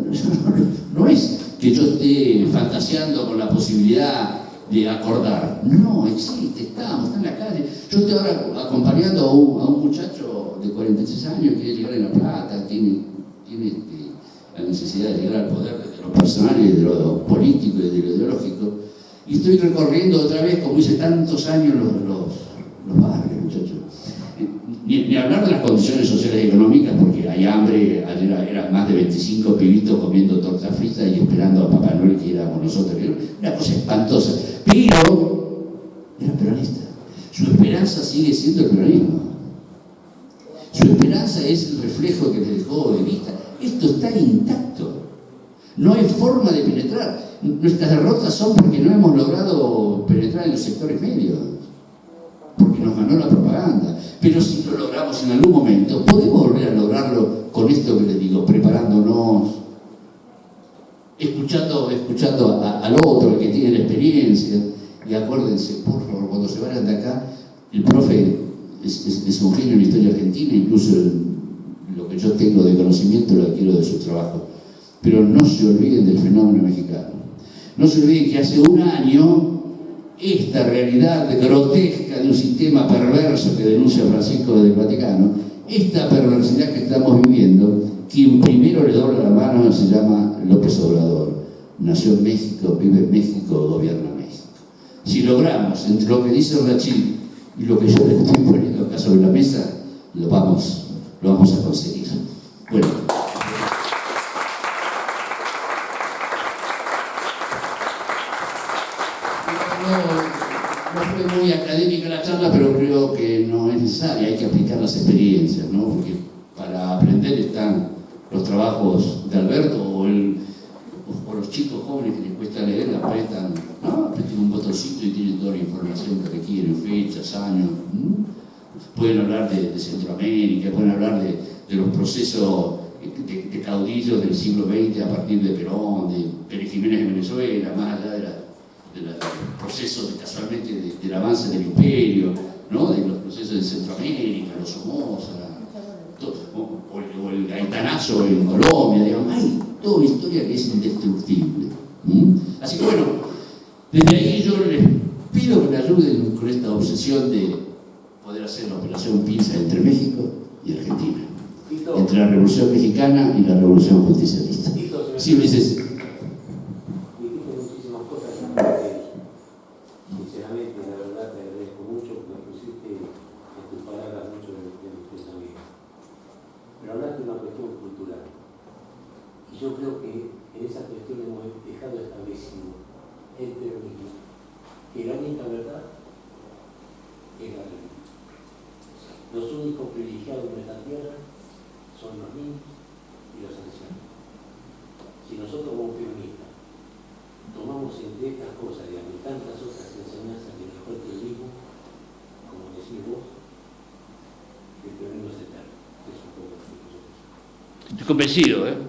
no es que yo esté fantaseando con la posibilidad de acordar. No, existe, está en la calle. Yo estoy ahora acompañando a un muchacho de 46 años que quiere llegar en La Plata, tiene la necesidad de llegar al poder desde lo personal y de lo político y de lo ideológico. Y estoy recorriendo otra vez, como hice tantos años, los barrios, muchachos. Ni hablar de las condiciones sociales y económicas, porque hay hambre, ayer eran más de 25 pibitos comiendo torta frita y esperando a Papá Noel que éramos nosotros. Una cosa espantosa. Pero era peronista. Su esperanza sigue siendo el peronismo. Su esperanza es el reflejo que le dejó de vista. Esto está intacto. No hay forma de penetrar. Nuestras derrotas son porque no hemos logrado penetrar en los sectores medios, porque nos ganó la propaganda. Pero si lo logramos en algún momento, podemos volver a lograrlo con esto que les digo, preparándonos, escuchando al otro, el que tiene la experiencia. Y acuérdense, por favor, cuando se vayan de acá, el profe es un genio en la historia argentina, incluso lo que yo tengo de conocimiento lo adquiero de su trabajo. Pero no se olviden del fenómeno mexicano. No se olviden que hace un año esta realidad grotesca de un sistema perverso que denuncia Francisco del Vaticano, esta perversidad que estamos viviendo, quien primero le dobla la mano se llama López Obrador. Nació en México, vive en México, gobierna México. Si logramos, entre lo que dice Rachid y lo que yo les estoy poniendo acá sobre la mesa, lo vamos a conseguir. Bueno. No fue muy académica la charla, pero creo que no es necesaria, hay que aplicar las experiencias, ¿no? Porque para aprender están los trabajos de Alberto o los chicos jóvenes que les cuesta leer, apretan un botoncito y tienen toda la información que requieren, fechas, años. Pueden hablar de Centroamérica, pueden hablar de los procesos de caudillos del siglo XX a partir de Perón, de Pérez Jiménez en Venezuela, más allá de los procesos casualmente del avance del imperio, ¿no? De los procesos de Centroamérica, los Somoza, o el gaitanazo en Colombia, digamos, hay toda una historia que es indestructible. Así que bueno, desde ahí yo les pido que me ayuden con esta obsesión de poder hacer la operación pinza entre México y Argentina, entre la Revolución Mexicana y la Revolución Justicialista. Sí, Ulises. Sinceramente, la verdad te agradezco mucho, me pusiste en tus palabras mucho de mis pensamientos. Pero hablaste de una cuestión cultural. Y yo creo que en esa cuestión hemos dejado establecido el peronismo, que la única verdad es la religión. Los únicos privilegiados de nuestra tierra son los niños y los ancianos. Si nosotros como peronistas tomamos entre estas cosas, digamos, y tantas otras enseñanzas que dejó el peronismo, como decís vos, el peronismo es eterno. Es un poco lo que nosotros. Estoy convencido, ¿eh?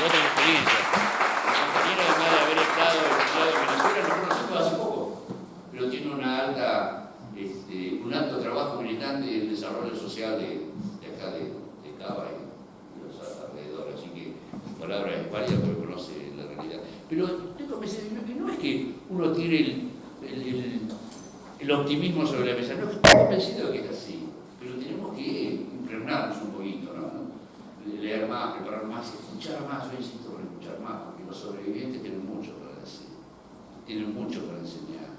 Otra experiencia. Mi compañero, además de haber estado exiliado en Venezuela, lo conozco hace poco, pero tiene un alto trabajo militante en el desarrollo social de acá, de Cava y los alrededores. Así que, palabra es válida porque conoce la realidad. Pero estoy convencido que no es que uno tire el optimismo sobre la mesa, no, estoy convencido de que es así, pero tenemos que impregnarnos un poquito, ¿no? Leer más, preparar más, escuchar más. Yo insisto en escuchar más, porque los sobrevivientes tienen mucho para decir, tienen mucho para enseñar.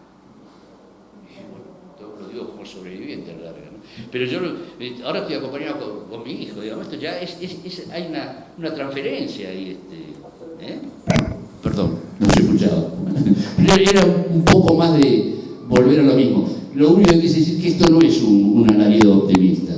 Bueno, lo digo como sobreviviente a la larga, ¿no? Pero yo ahora estoy acompañado con mi hijo, digamos, esto ya hay una transferencia ahí, Perdón, no se escuchado. Era un poco más de volver a lo mismo. Lo único que quise decir es que esto no es un alarido optimista.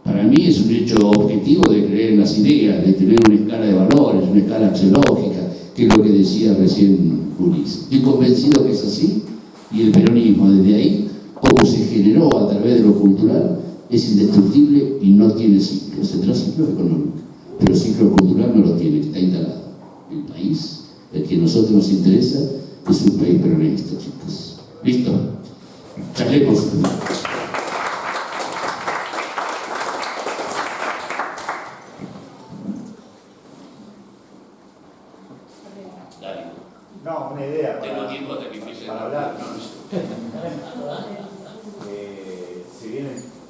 Para mí es un hecho objetivo de creer en las ideas, de tener una escala de valores, una escala axiológica, que es lo que decía recién Ulises. Estoy convencido que es así, y el peronismo desde ahí, como se generó a través de lo cultural, es indestructible y no tiene ciclos, tendrá ciclos económicos, pero ciclo cultural no lo tiene, está instalado. El país, el que a nosotros nos interesa, es un país peronista, chicos. ¿Listo? Charlemos. No, una idea Tengo tiempo hasta que empiece para hablar. No, Si bien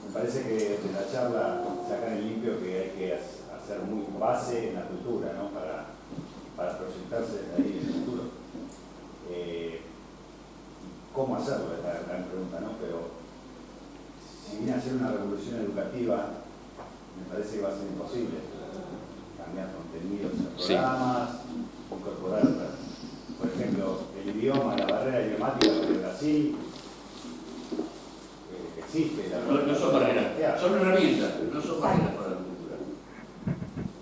me parece que de la charla sacan en limpio que hay que hacer muy base en la cultura, ¿no? Para proyectarse desde ahí en el futuro. ¿Cómo hacerlo? Es la gran pregunta, ¿no? Pero si viene a ser una revolución educativa, me parece que va a ser imposible cambiar contenidos en los programas, incorporar, por ejemplo, el idioma, la barrera idiomática de Brasil. Existe. no son barreras, son herramientas, pero no son barreras para la cultura.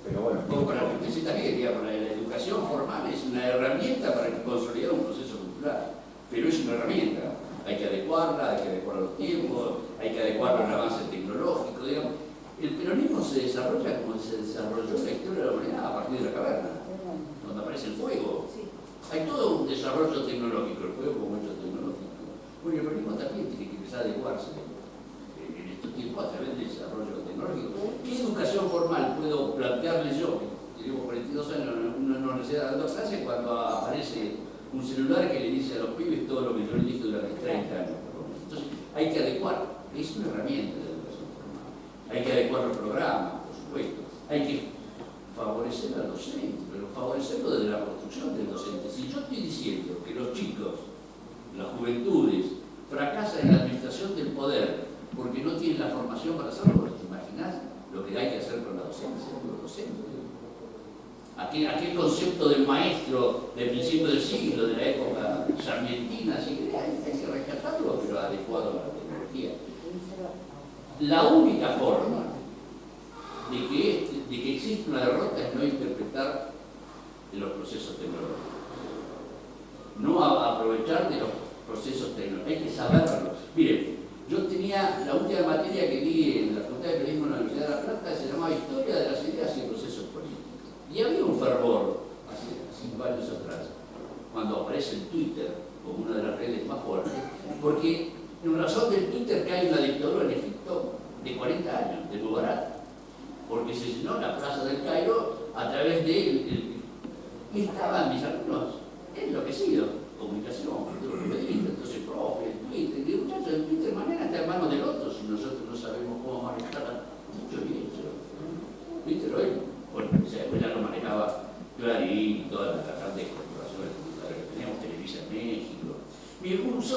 Pero bueno. Como para la gente también, digamos, la educación formal es una herramienta para consolidar un proceso cultural, pero es una herramienta. Hay que adecuarla, hay que adecuar los tiempos, hay que adecuarla al avance tecnológico, digamos. El peronismo se desarrolla como se desarrolló la historia de la humanidad a partir de la caverna, donde aparece el fuego. Hay todo un desarrollo tecnológico, el fuego como hecho tecnológico. Bueno, el peronismo también tiene que empezar a adecuarse en estos tiempos a través del desarrollo tecnológico. ¿Qué educación formal puedo plantearle yo, que llevo 42 años en una universidad dando clases, cuando aparece un celular que le dice a los pibes todo lo que yo le dije durante 30 años? Entonces, hay que adecuar. Es una herramienta de educación formal. Hay que adecuar los programas, por supuesto. Hay que favorecer al docente, pero favorecerlo desde la construcción del docente. Si yo estoy diciendo que los chicos, las juventudes, fracasan en la administración del poder porque no tienen la formación para hacerlo, ¿te imaginas lo que hay que hacer con la docencia, con los docentes? Aquel concepto del maestro del principio del siglo, de la época sarmientina, así que hay que rescatarlo, pero adecuado a la tecnología. La única forma de que existe una derrota es no interpretar los procesos tecnológicos, no aprovechar de los procesos tecnológicos, hay que saberlo. Miren, yo tenía la última materia que di en la Facultad de Periodismo de la Universidad de La Plata, se llamaba Historia de las Ideas y Procesos Políticos. Y había un fervor, hace 5 años atrás, cuando aparece el Twitter como una de las redes más fuertes, porque en razón del Twitter cae una dictadura en Egipto de 40 años, de Mubarak, porque se llenó la plaza del Cairo a través de él. Y estaban mis alumnos enloquecidos, comunicación, periodistas, entonces profe, el Twitter, y muchachos, el Twitter mañana está en manos del otro si nosotros no sabemos cómo manejarla. Mucho bien, Twitter hoy, bueno, ya lo manejaba Clarín y todas las grandes corporaciones que teníamos, Televisa en México.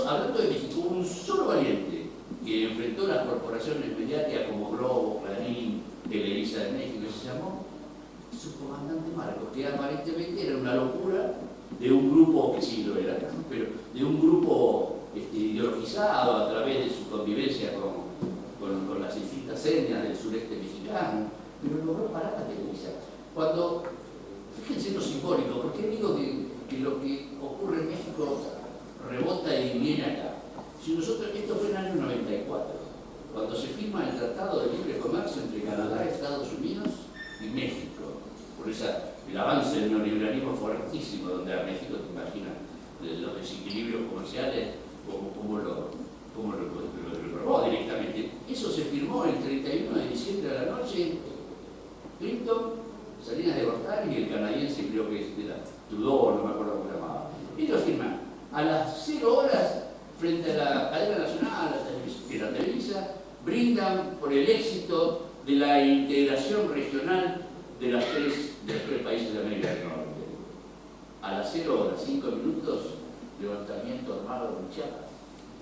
Hablando de México, un solo valiente que enfrentó las corporaciones mediáticas como Globo, Clarín, Televisa de México, se llamó su comandante Marcos, que aparentemente era una locura de un grupo, que sí lo era, pero de un grupo ideologizado a través de su convivencia con las distintas etnias del sureste mexicano, pero logró parar la Televisa. Cuando, fíjense lo simbólico, porque digo que lo que ocurre en México rebota y viene acá. Si nosotros, esto fue en el año 94, cuando se firma el Tratado de Libre Comercio entre Canadá, Estados Unidos y México, por el avance del neoliberalismo fuertísimo, donde a México, te imaginas, los desequilibrios comerciales, como lo robó directamente. Eso se firmó el 31 de diciembre a la noche, Clinton, Salinas de Gortari y el canadiense, creo que era Trudeau, no me acuerdo cómo se llamaba. Ellos firman a las 0 horas frente a la cadena nacional, que la Televisa, brindan por el éxito de la integración regional de los tres países de América del Norte. A las 0 horas, 5 minutos, levantamiento armado en Chiapas.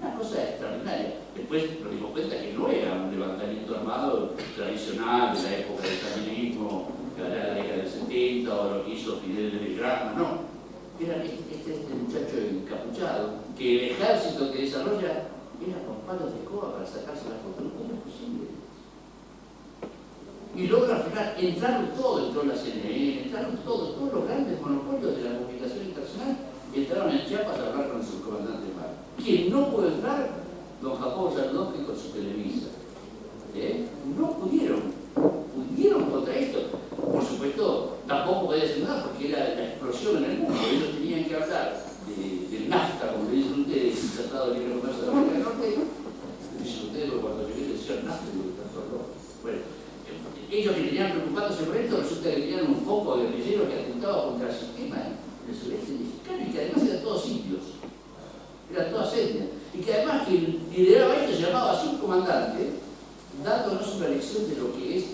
Una cosa extraordinaria. Después nos dimos cuenta que no era un levantamiento armado tradicional de la época del stalinismo, de la década del 70, o lo que hizo Fidel de Belgrano, no. Era este muchacho encapuchado, que el ejército que desarrolla era con palos de escoba para sacarse la foto, no era posible. Y logra al final, entraron la CNN, entraron todos los grandes monopolios de la comunicación internacional, entraron en Chiapas a hablar con su comandante Mar. Quien no pudo entrar, don Jacobo Zabludowski con su Televisa. No pudieron contra esto. Por supuesto, supuesto, tampoco podía hacer nada porque era la explosión en el mundo. Ellos tenían que hablar del NAFTA, como le dicen ustedes, el Tratado de Libre Comercio de América del Norte. Dicen ustedes, cuando llegué decían NAFTA, y tanto loco. Bueno, ellos que tenían preocupándose por esto, resulta que tenían un foco de guerrilleros que atentaba contra el sistema del sureste mexicano y que además eran todos indios, eran todas etnias. Y que además quien lideraba esto se llamaba así comandante, dándonos una lección de lo que es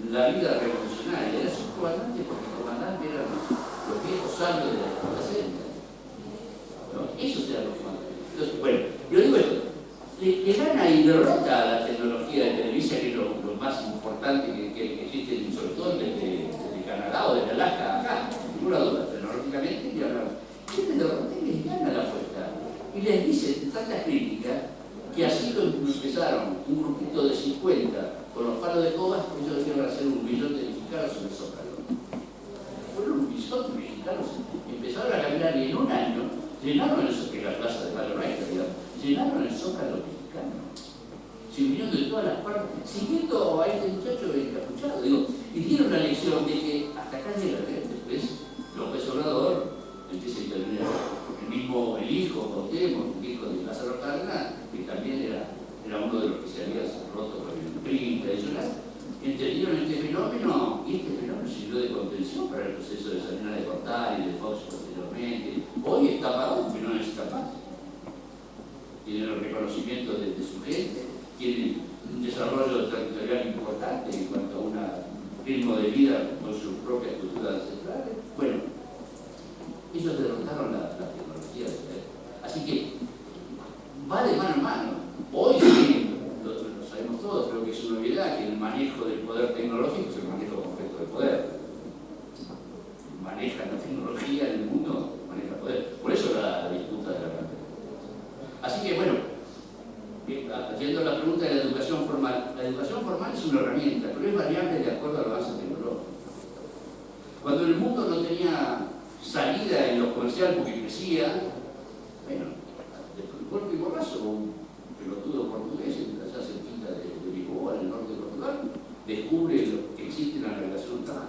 la vida revolucionaria. Era subcomandante porque el comandante eran los viejos sabios de las etnias. ¿No? Esos eran los comandantes. Entonces, bueno, yo digo esto, le gana y derrota a la tecnología de Televisa, que es lo más importante que existe, sobre todo desde Canadá o desde Alaska acá, ninguna duda, tecnológicamente, y hablamos. ¿Quién le derrota? Y les gana la apuesta. Y les dice tantas críticas que así lo empezaron un grupito de 50 con los palos de cobas, ellos iban a hacer 1 millón de mexicanos en el Zócalo. Fueron 1 millón de mexicanos, empezaron a caminar y en un año llenaron el Zócalo, que es la plaza de Mayo Nuestra, llenaron el Zócalo mexicano. Se vinieron de todas las partes, siguiendo a este muchacho encapuchado, digo, y dieron la lección de que hasta acá llega después López Obrador empieza a intervenir. El hijo, Cuauhtémoc, el hijo de Lázaro Cárdenas, que también era uno de los que se había roto con el PRI tradicional, entendieron este fenómeno y este fenómeno sirvió de contención para el proceso de Salinas de Gortari y de Fox posteriormente. Hoy está pagado porque no es capaz. Tiene el reconocimiento de su gente, tiene un desarrollo territorial importante en cuanto a un ritmo de vida con sus propias culturas ancestrales. Bueno, ellos derrotaron la tecnología. Así que va de mano en mano. Hoy sí, lo sabemos todos, creo que es una novedad que el manejo del poder tecnológico es el manejo concreto del poder. Maneja la tecnología en el mundo, maneja el poder. Por eso la disputa de la pandemia. Así que bueno, yendo a la pregunta de la educación formal. La educación formal es una herramienta, pero es variable de acuerdo al avance tecnológico. Cuando el mundo no tenía salida en lo comercial porque crecía, bueno, de golpe y borrazo, un pelotudo portugués, allá cerquita de Lisboa, en el norte de Portugal, descubre lo que existe en la navegación ultramar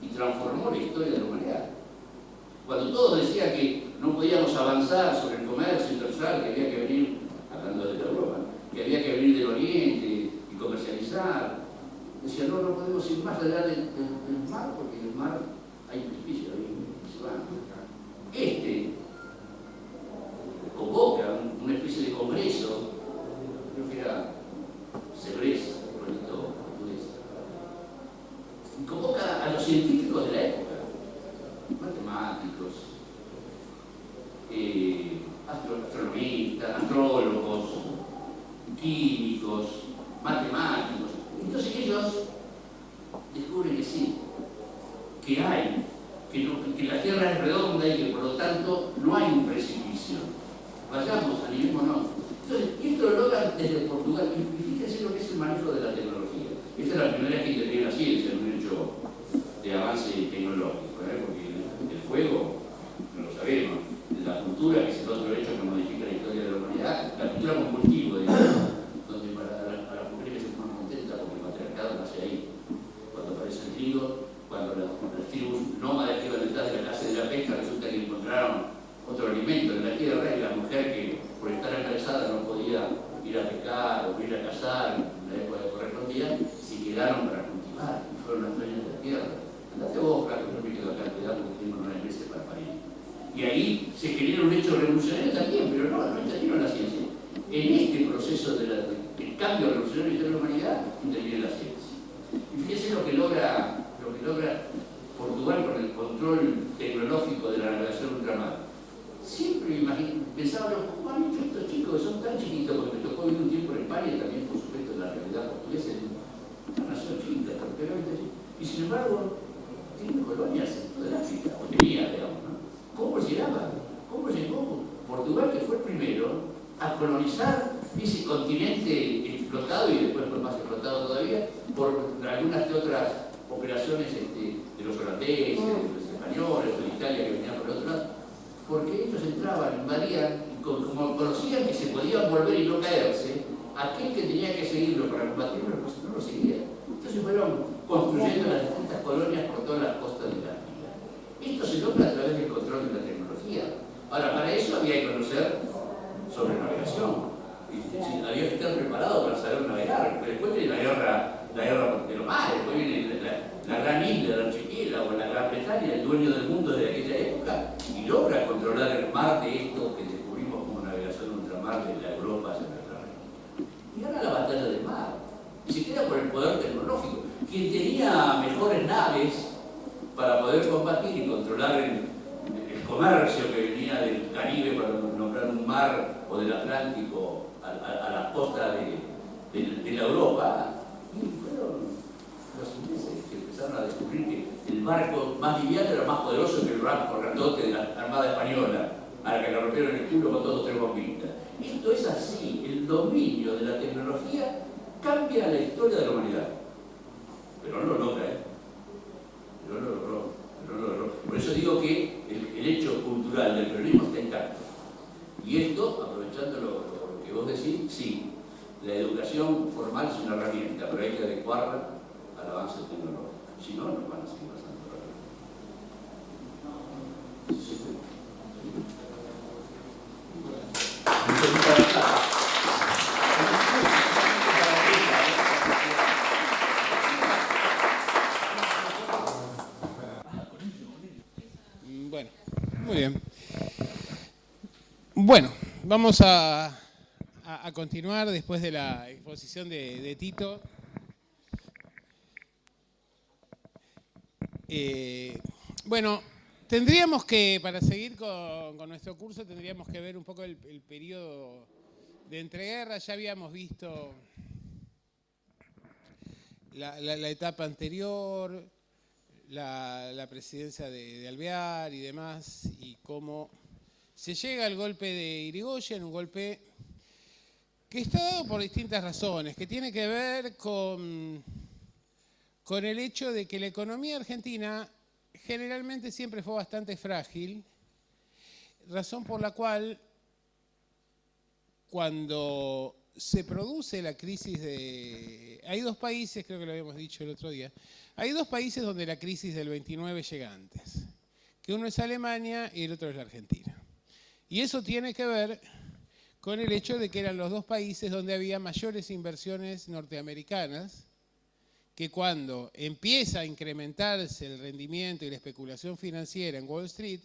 y transformó la historia de la humanidad. Cuando todos decían que no podíamos avanzar sobre el comercio internacional, que había que venir, hablando de Europa, que había que venir del Oriente y comercializar, decían, no podemos ir más allá del mar, porque en el mar hay precipicio, convoca una especie de congreso, creo que era Cebrés, bonito portugués, y convoca a los científicos de la época, matemáticos, astronomistas, astrólogos, químicos, matemáticos. Entonces ellos descubren que sí, que hay, que la Tierra es redonda y que por lo tanto no hay un precipicio. Vayamos, animémonos. Entonces, esto lo logran desde Portugal. Y fíjense lo que es el manejo de la tecnología. Esta es la primera vez que interviene la ciencia en un hecho de avance tecnológico, porque el fuego, no lo sabemos, la cultura, que es el otro hecho que modifica la historia de la humanidad, la cultura con cultivo, donde a las mujeres se ponen contentas porque el matriarcado nace ahí. Cuando aparece el trigo, cuando las tribus nómadas que iban detrás de la caza y de la pesca, resulta que encontraron otro alimento en la tierra y la mujer que por estar embarazada no podía ir a pescar o ir a cazar en la época que correspondía, se quedaron para cultivar y fueron las dueñas de la tierra. Andate vos, claro, yo me quedo acá cuidado porque tengo 9 meses para parir. Y ahí se genera un hecho revolucionario también, pero no intervino la ciencia. En este proceso del cambio revolucionario de la humanidad interviene la ciencia. Y fíjense lo que logra Portugal con el control tecnológico de la navegación ultramar. Siempre pensaba, ¿cómo han hecho estos chicos que son tan chiquitos? Porque me tocó vivir un tiempo en España y también, por supuesto, en la realidad portuguesa, es una nación chica, y sin embargo, tiene colonias en toda el África, o tenía, digamos, ¿no? ¿Cómo llegaba? ¿Cómo llegó Portugal, que fue el primero a colonizar ese continente explotado y después fue más explotado todavía por algunas de otras operaciones de los holandeses, de los españoles, de Italia que venían por otro lado? Porque ellos entraban, invadían, y como conocían que se podían volver y no caerse, aquel que tenía que seguirlo para combatirlo, pues no lo seguía. Entonces fueron construyendo las distintas colonias por todas las costas de la isla. Esto se logra a través del control de la tecnología. Ahora, para eso había que conocer sobre navegación. Había que estar preparado para saber navegar. Después viene la guerra de los mares, después viene la gran isla, la archipiélago, la Gran Bretaña, el dueño del mundo de aquella época, y logra controlar el mar de esto que descubrimos como navegación ultramar de la Europa hacia el Mediterráneo. Y gana la batalla del mar, ni siquiera por el poder tecnológico. Quien tenía mejores naves para poder combatir y controlar el comercio que venía del Caribe, para nombrar un mar, o del Atlántico a la costa de la Europa, y fueron los ingleses que empezaron a descubrir que el barco más liviano era más poderoso que el barco grandote de la Armada Española, a la que le rompieron el culo con 2 o 3 bombitas. Esto es así, el dominio de la tecnología cambia la historia de la humanidad. Pero no lo logra, pero no lo logró. Por eso digo que el hecho cultural del peronismo está intacto. Y esto, aprovechando lo que vos decís, sí, la educación formal es una herramienta, pero hay que adecuarla al avance tecnológico. Si no, nos van a seguir pasando. Bueno, muy bien. Bueno, vamos a continuar después de la exposición de Tito. Bueno, tendríamos que, para seguir con nuestro curso, tendríamos que ver un poco el periodo de entreguerras. Ya habíamos visto la etapa anterior, la presidencia de Alvear y demás, y cómo se llega al golpe de Irigoyen, un golpe que está dado por distintas razones, que tiene que ver con el hecho de que la economía argentina generalmente siempre fue bastante frágil, razón por la cual cuando se produce la crisis de... Hay 2 países, creo que lo habíamos dicho el otro día, hay 2 países donde la crisis del 29 llega antes, que uno es Alemania y el otro es la Argentina. Y eso tiene que ver con el hecho de que eran los 2 países donde había mayores inversiones norteamericanas, que cuando empieza a incrementarse el rendimiento y la especulación financiera en Wall Street,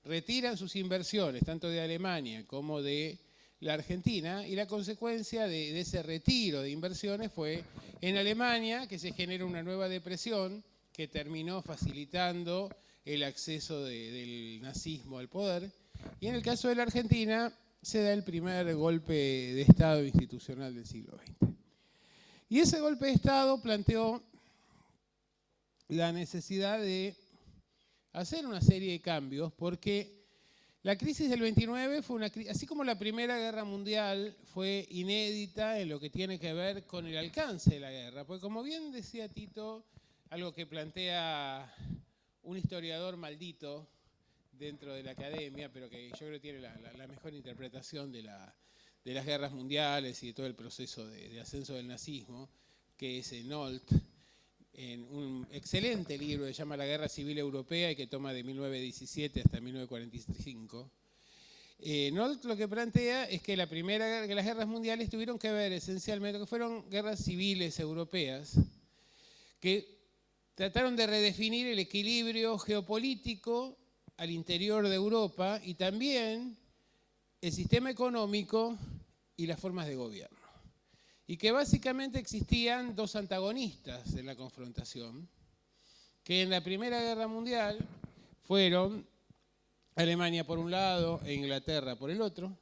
retiran sus inversiones, tanto de Alemania como de la Argentina, y la consecuencia de ese retiro de inversiones fue en Alemania que se genera una nueva depresión que terminó facilitando el acceso del nazismo al poder, y en el caso de la Argentina se da el primer golpe de Estado institucional del siglo XX. Y ese golpe de Estado planteó la necesidad de hacer una serie de cambios, porque la crisis del 29 fue una crisis, así como la Primera Guerra Mundial fue inédita en lo que tiene que ver con el alcance de la guerra, porque como bien decía Tito, algo que plantea un historiador maldito dentro de la academia, pero que yo creo que tiene la mejor interpretación de las guerras mundiales y de todo el proceso de ascenso del nazismo, que es Nolte, en un excelente libro que se llama La Guerra Civil Europea y que toma de 1917 hasta 1945. Nolte lo que plantea es que las guerras mundiales tuvieron que ver esencialmente, que fueron guerras civiles europeas, que trataron de redefinir el equilibrio geopolítico al interior de Europa y también el sistema económico y las formas de gobierno. Y que básicamente existían 2 antagonistas en la confrontación, que en la Primera Guerra Mundial fueron Alemania por un lado e Inglaterra por el otro,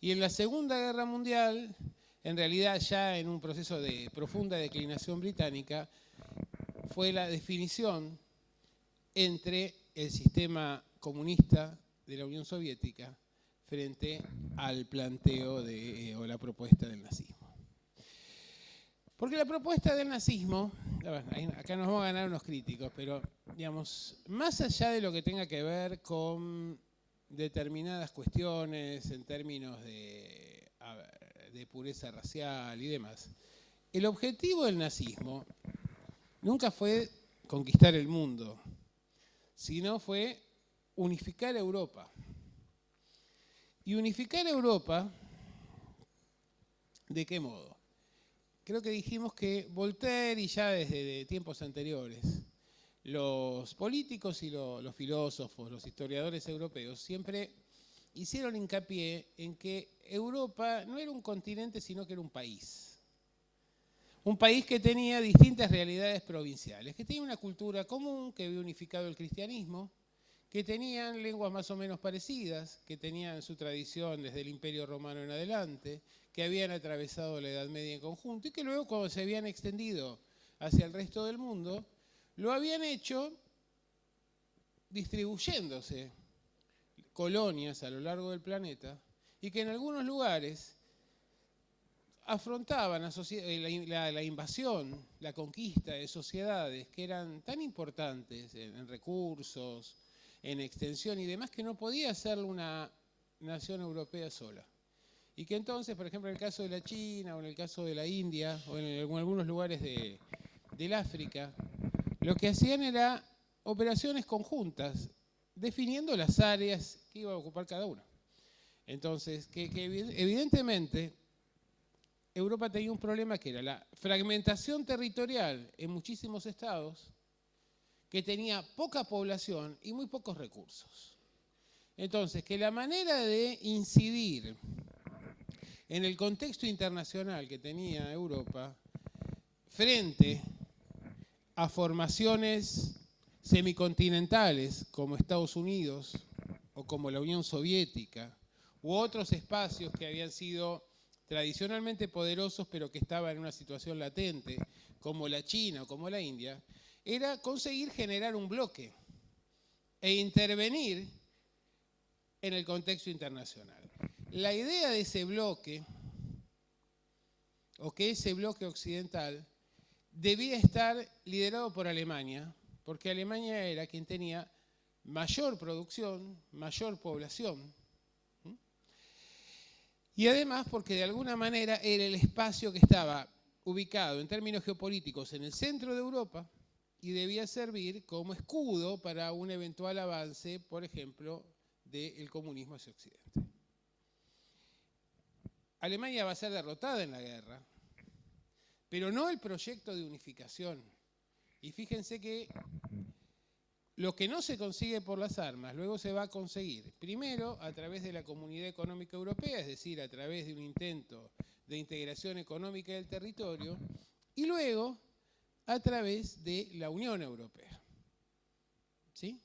y en la Segunda Guerra Mundial, en realidad ya en un proceso de profunda declinación británica, fue la definición entre el sistema comunista de la Unión Soviética frente al planteo o la propuesta del nazismo. Porque la propuesta del nazismo, acá nos vamos a ganar unos críticos, pero digamos, más allá de lo que tenga que ver con determinadas cuestiones en términos de pureza racial y demás, el objetivo del nazismo nunca fue conquistar el mundo, sino fue unificar Europa. Y unificar Europa, ¿de qué modo? Creo que dijimos que Voltaire, y ya desde tiempos anteriores, los políticos y los filósofos, los historiadores europeos, siempre hicieron hincapié en que Europa no era un continente, sino que era un país. Un país que tenía distintas realidades provinciales, que tenía una cultura común, que había unificado el cristianismo, que tenían lenguas más o menos parecidas, que tenían su tradición desde el Imperio Romano en adelante, que habían atravesado la Edad Media en conjunto y que luego, cuando se habían extendido hacia el resto del mundo, lo habían hecho distribuyéndose colonias a lo largo del planeta y que en algunos lugares afrontaban la invasión, la conquista de sociedades que eran tan importantes en recursos, en extensión y demás, que no podía hacerlo una nación europea sola. Y que entonces, por ejemplo, en el caso de la China o en el caso de la India o en algunos lugares del África, lo que hacían era operaciones conjuntas, definiendo las áreas que iba a ocupar cada una. Entonces, que evidentemente Europa tenía un problema que era la fragmentación territorial en muchísimos estados, que tenía poca población y muy pocos recursos. Entonces, que la manera de incidir en el contexto internacional que tenía Europa frente a formaciones semicontinentales como Estados Unidos o como la Unión Soviética u otros espacios que habían sido tradicionalmente poderosos pero que estaban en una situación latente como la China o como la India, era conseguir generar un bloque e intervenir en el contexto internacional. La idea de ese bloque, o que ese bloque occidental, debía estar liderado por Alemania, porque Alemania era quien tenía mayor producción, mayor población, y además porque de alguna manera era el espacio que estaba ubicado en términos geopolíticos en el centro de Europa y debía servir como escudo para un eventual avance, por ejemplo, del comunismo hacia Occidente. Alemania va a ser derrotada en la guerra, pero no el proyecto de unificación. Y fíjense que lo que no se consigue por las armas, luego se va a conseguir, primero a través de la Comunidad Económica Europea, es decir, a través de un intento de integración económica del territorio, y luego a través de la Unión Europea. ¿Sí?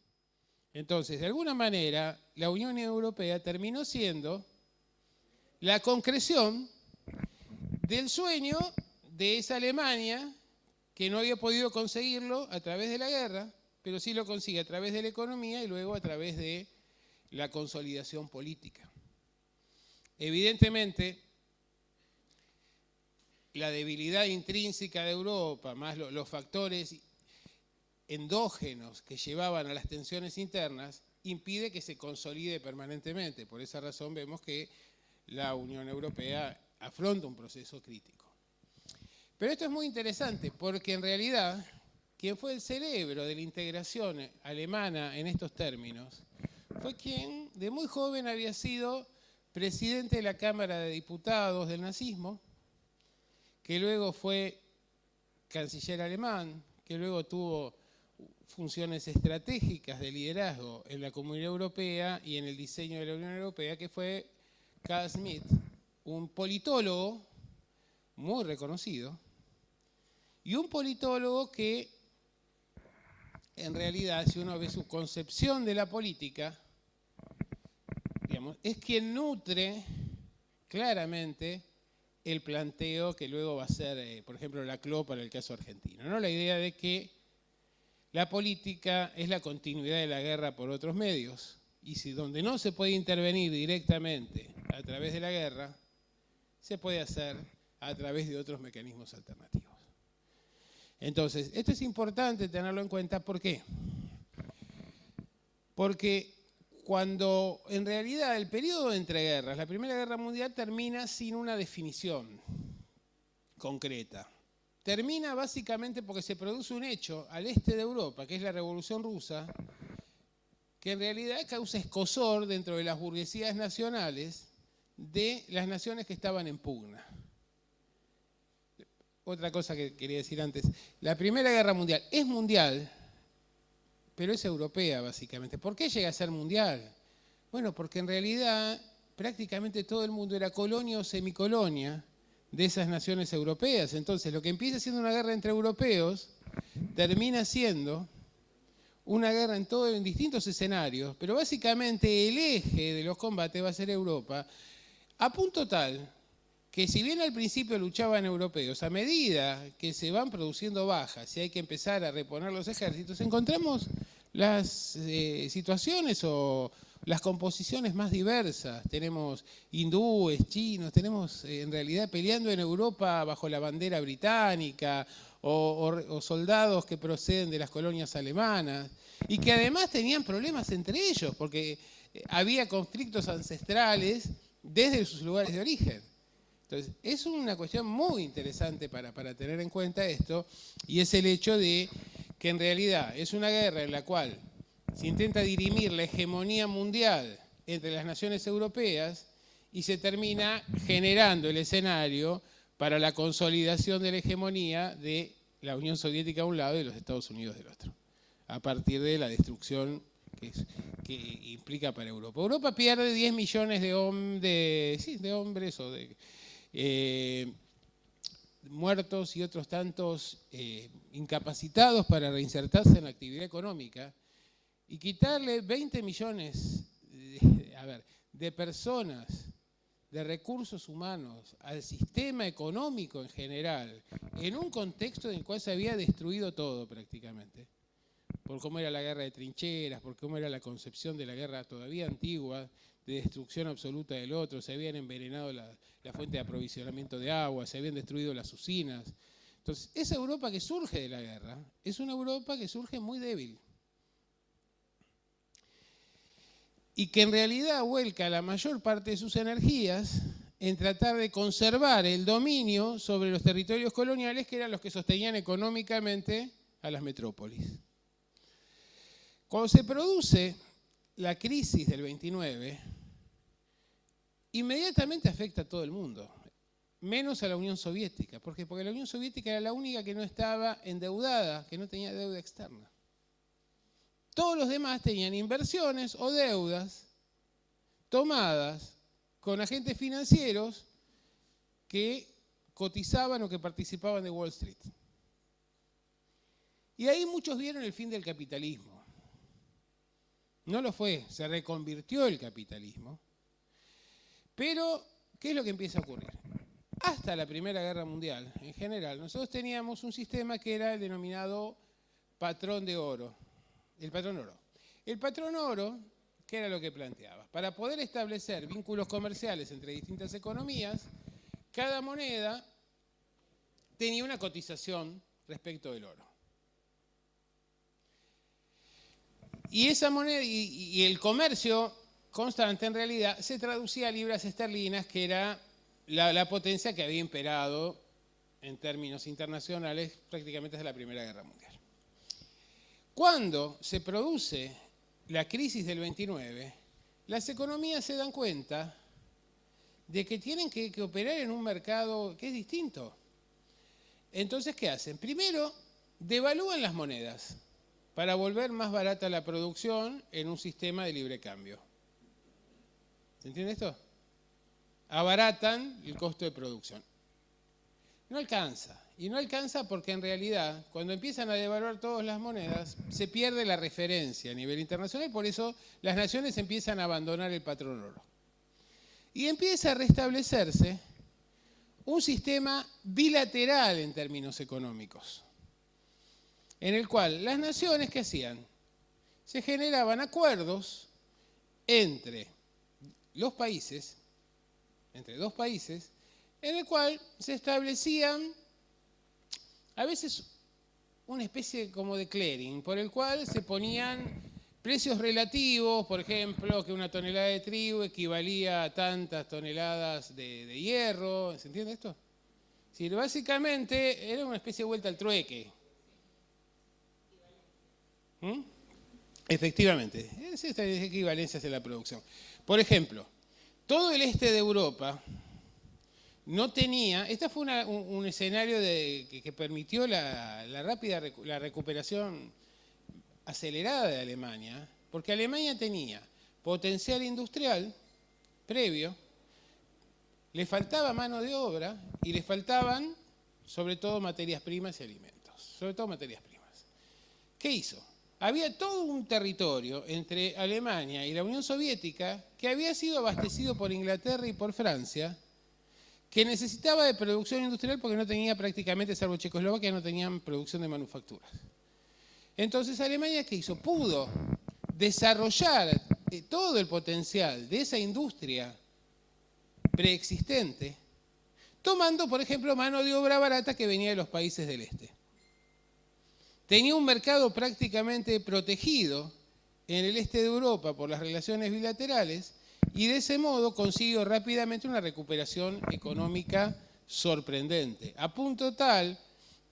Entonces, de alguna manera, la Unión Europea terminó siendo la concreción del sueño de esa Alemania que no había podido conseguirlo a través de la guerra, pero sí lo consigue a través de la economía y luego a través de la consolidación política. Evidentemente, la debilidad intrínseca de Europa, más los factores endógenos que llevaban a las tensiones internas, impide que se consolide permanentemente. Por esa razón vemos que la Unión Europea afronta un proceso crítico. Pero esto es muy interesante porque en realidad quien fue el cerebro de la integración alemana en estos términos fue quien de muy joven había sido presidente de la Cámara de Diputados del nazismo, que luego fue canciller alemán, que luego tuvo funciones estratégicas de liderazgo en la Comunidad Europea y en el diseño de la Unión Europea, que fue Carl Schmitt, un politólogo muy reconocido, y un politólogo que, en realidad, si uno ve su concepción de la política, digamos, es quien nutre claramente el planteo que luego va a ser, por ejemplo, Laclau para el caso argentino, ¿no? La idea de que la política es la continuidad de la guerra por otros medios, y si donde no se puede intervenir directamente a través de la guerra, se puede hacer a través de otros mecanismos alternativos. Entonces, esto es importante tenerlo en cuenta. ¿Por qué? Porque cuando en realidad el periodo de entreguerras, la Primera Guerra Mundial, termina sin una definición concreta. termina básicamente porque se produce un hecho al este de Europa, que es la Revolución Rusa, que en realidad causa escozor dentro de las burguesías nacionales de las naciones que estaban en pugna. Otra cosa que quería decir antes, la Primera Guerra Mundial es mundial, pero es europea básicamente. ¿Por qué llega a ser mundial? Bueno, porque en realidad prácticamente todo el mundo era colonia o semicolonia de esas naciones europeas. Entonces, lo que empieza siendo una guerra entre europeos termina siendo una guerra en distintos escenarios, pero básicamente el eje de los combates va a ser Europa, a punto tal que si bien al principio luchaban europeos, a medida que se van produciendo bajas y hay que empezar a reponer los ejércitos, encontramos las situaciones o las composiciones más diversas. Tenemos hindúes, chinos, tenemos en realidad peleando en Europa bajo la bandera británica o soldados que proceden de las colonias alemanas y que además tenían problemas entre ellos porque había conflictos ancestrales desde sus lugares de origen. Entonces, es una cuestión muy interesante para tener en cuenta esto, y es el hecho de que en realidad es una guerra en la cual se intenta dirimir la hegemonía mundial entre las naciones europeas y se termina generando el escenario para la consolidación de la hegemonía de la Unión Soviética a un lado y los Estados Unidos del otro, a partir de la destrucción que implica para Europa. Europa pierde 10 millones de hombres o de muertos y otros tantos incapacitados para reinsertarse en la actividad económica, y quitarle 20 millones de personas, de recursos humanos al sistema económico en general, en un contexto en el cual se había destruido todo prácticamente, por cómo era la guerra de trincheras, por cómo era la concepción de la guerra todavía antigua, de destrucción absoluta del otro, se habían envenenado la fuente de aprovisionamiento de agua, se habían destruido las usinas. Entonces, esa Europa que surge de la guerra es una Europa que surge muy débil y que en realidad vuelca la mayor parte de sus energías en tratar de conservar el dominio sobre los territorios coloniales, que eran los que sostenían económicamente a las metrópolis. Cuando se produce la crisis del 29, inmediatamente afecta a todo el mundo, menos a la Unión Soviética. ¿Por qué? Porque la Unión Soviética era la única que no estaba endeudada, que no tenía deuda externa. Todos los demás tenían inversiones o deudas tomadas con agentes financieros que cotizaban o que participaban de Wall Street. Y ahí muchos vieron el fin del capitalismo. No lo fue, se reconvirtió el capitalismo. Pero, ¿qué es lo que empieza a ocurrir? Hasta la Primera Guerra Mundial, en general, nosotros teníamos un sistema que era el denominado patrón de oro, el patrón oro. El patrón oro, ¿qué era lo que planteaba? Para poder establecer vínculos comerciales entre distintas economías, cada moneda tenía una cotización respecto del oro. Y esa moneda y el comercio constante en realidad se traducía a libras esterlinas, que era la potencia que había imperado en términos internacionales prácticamente desde la Primera Guerra Mundial. Cuando se produce la crisis del 29, las economías se dan cuenta de que tienen que operar en un mercado que es distinto. Entonces, ¿qué hacen? Primero, devalúan las monedas para volver más barata la producción en un sistema de libre cambio. ¿Se entiende esto? Abaratan el costo de producción. No alcanza. Y no alcanza porque en realidad, cuando empiezan a devaluar todas las monedas, se pierde la referencia a nivel internacional, por eso las naciones empiezan a abandonar el patrón oro. Y empieza a restablecerse un sistema bilateral en términos económicos, en el cual las naciones, ¿qué hacían? Se generaban acuerdos entre los países, entre dos países, en el cual se establecían a veces una especie como de clearing, por el cual se ponían precios relativos, por ejemplo, que una tonelada de trigo equivalía a tantas toneladas de hierro, ¿se entiende esto? Sí, básicamente era una especie de vuelta al trueque. ¿Mm? Efectivamente, es esta equivalencia hacia la producción. Por ejemplo, todo el este de Europa no tenía, este fue un escenario que permitió la recuperación acelerada de Alemania, porque Alemania tenía potencial industrial previo, le faltaba mano de obra y le faltaban sobre todo materias primas y alimentos, sobre todo materias primas. ¿Qué hizo? Había todo un territorio entre Alemania y la Unión Soviética que había sido abastecido por Inglaterra y por Francia, que necesitaba de producción industrial porque no tenía prácticamente, salvo Checoslovaquia, no tenían producción de manufacturas. Entonces Alemania, ¿qué hizo? Pudo desarrollar todo el potencial de esa industria preexistente, tomando, por ejemplo, mano de obra barata que venía de los países del este. Tenía un mercado prácticamente protegido en el este de Europa por las relaciones bilaterales y de ese modo consiguió rápidamente una recuperación económica sorprendente, a punto tal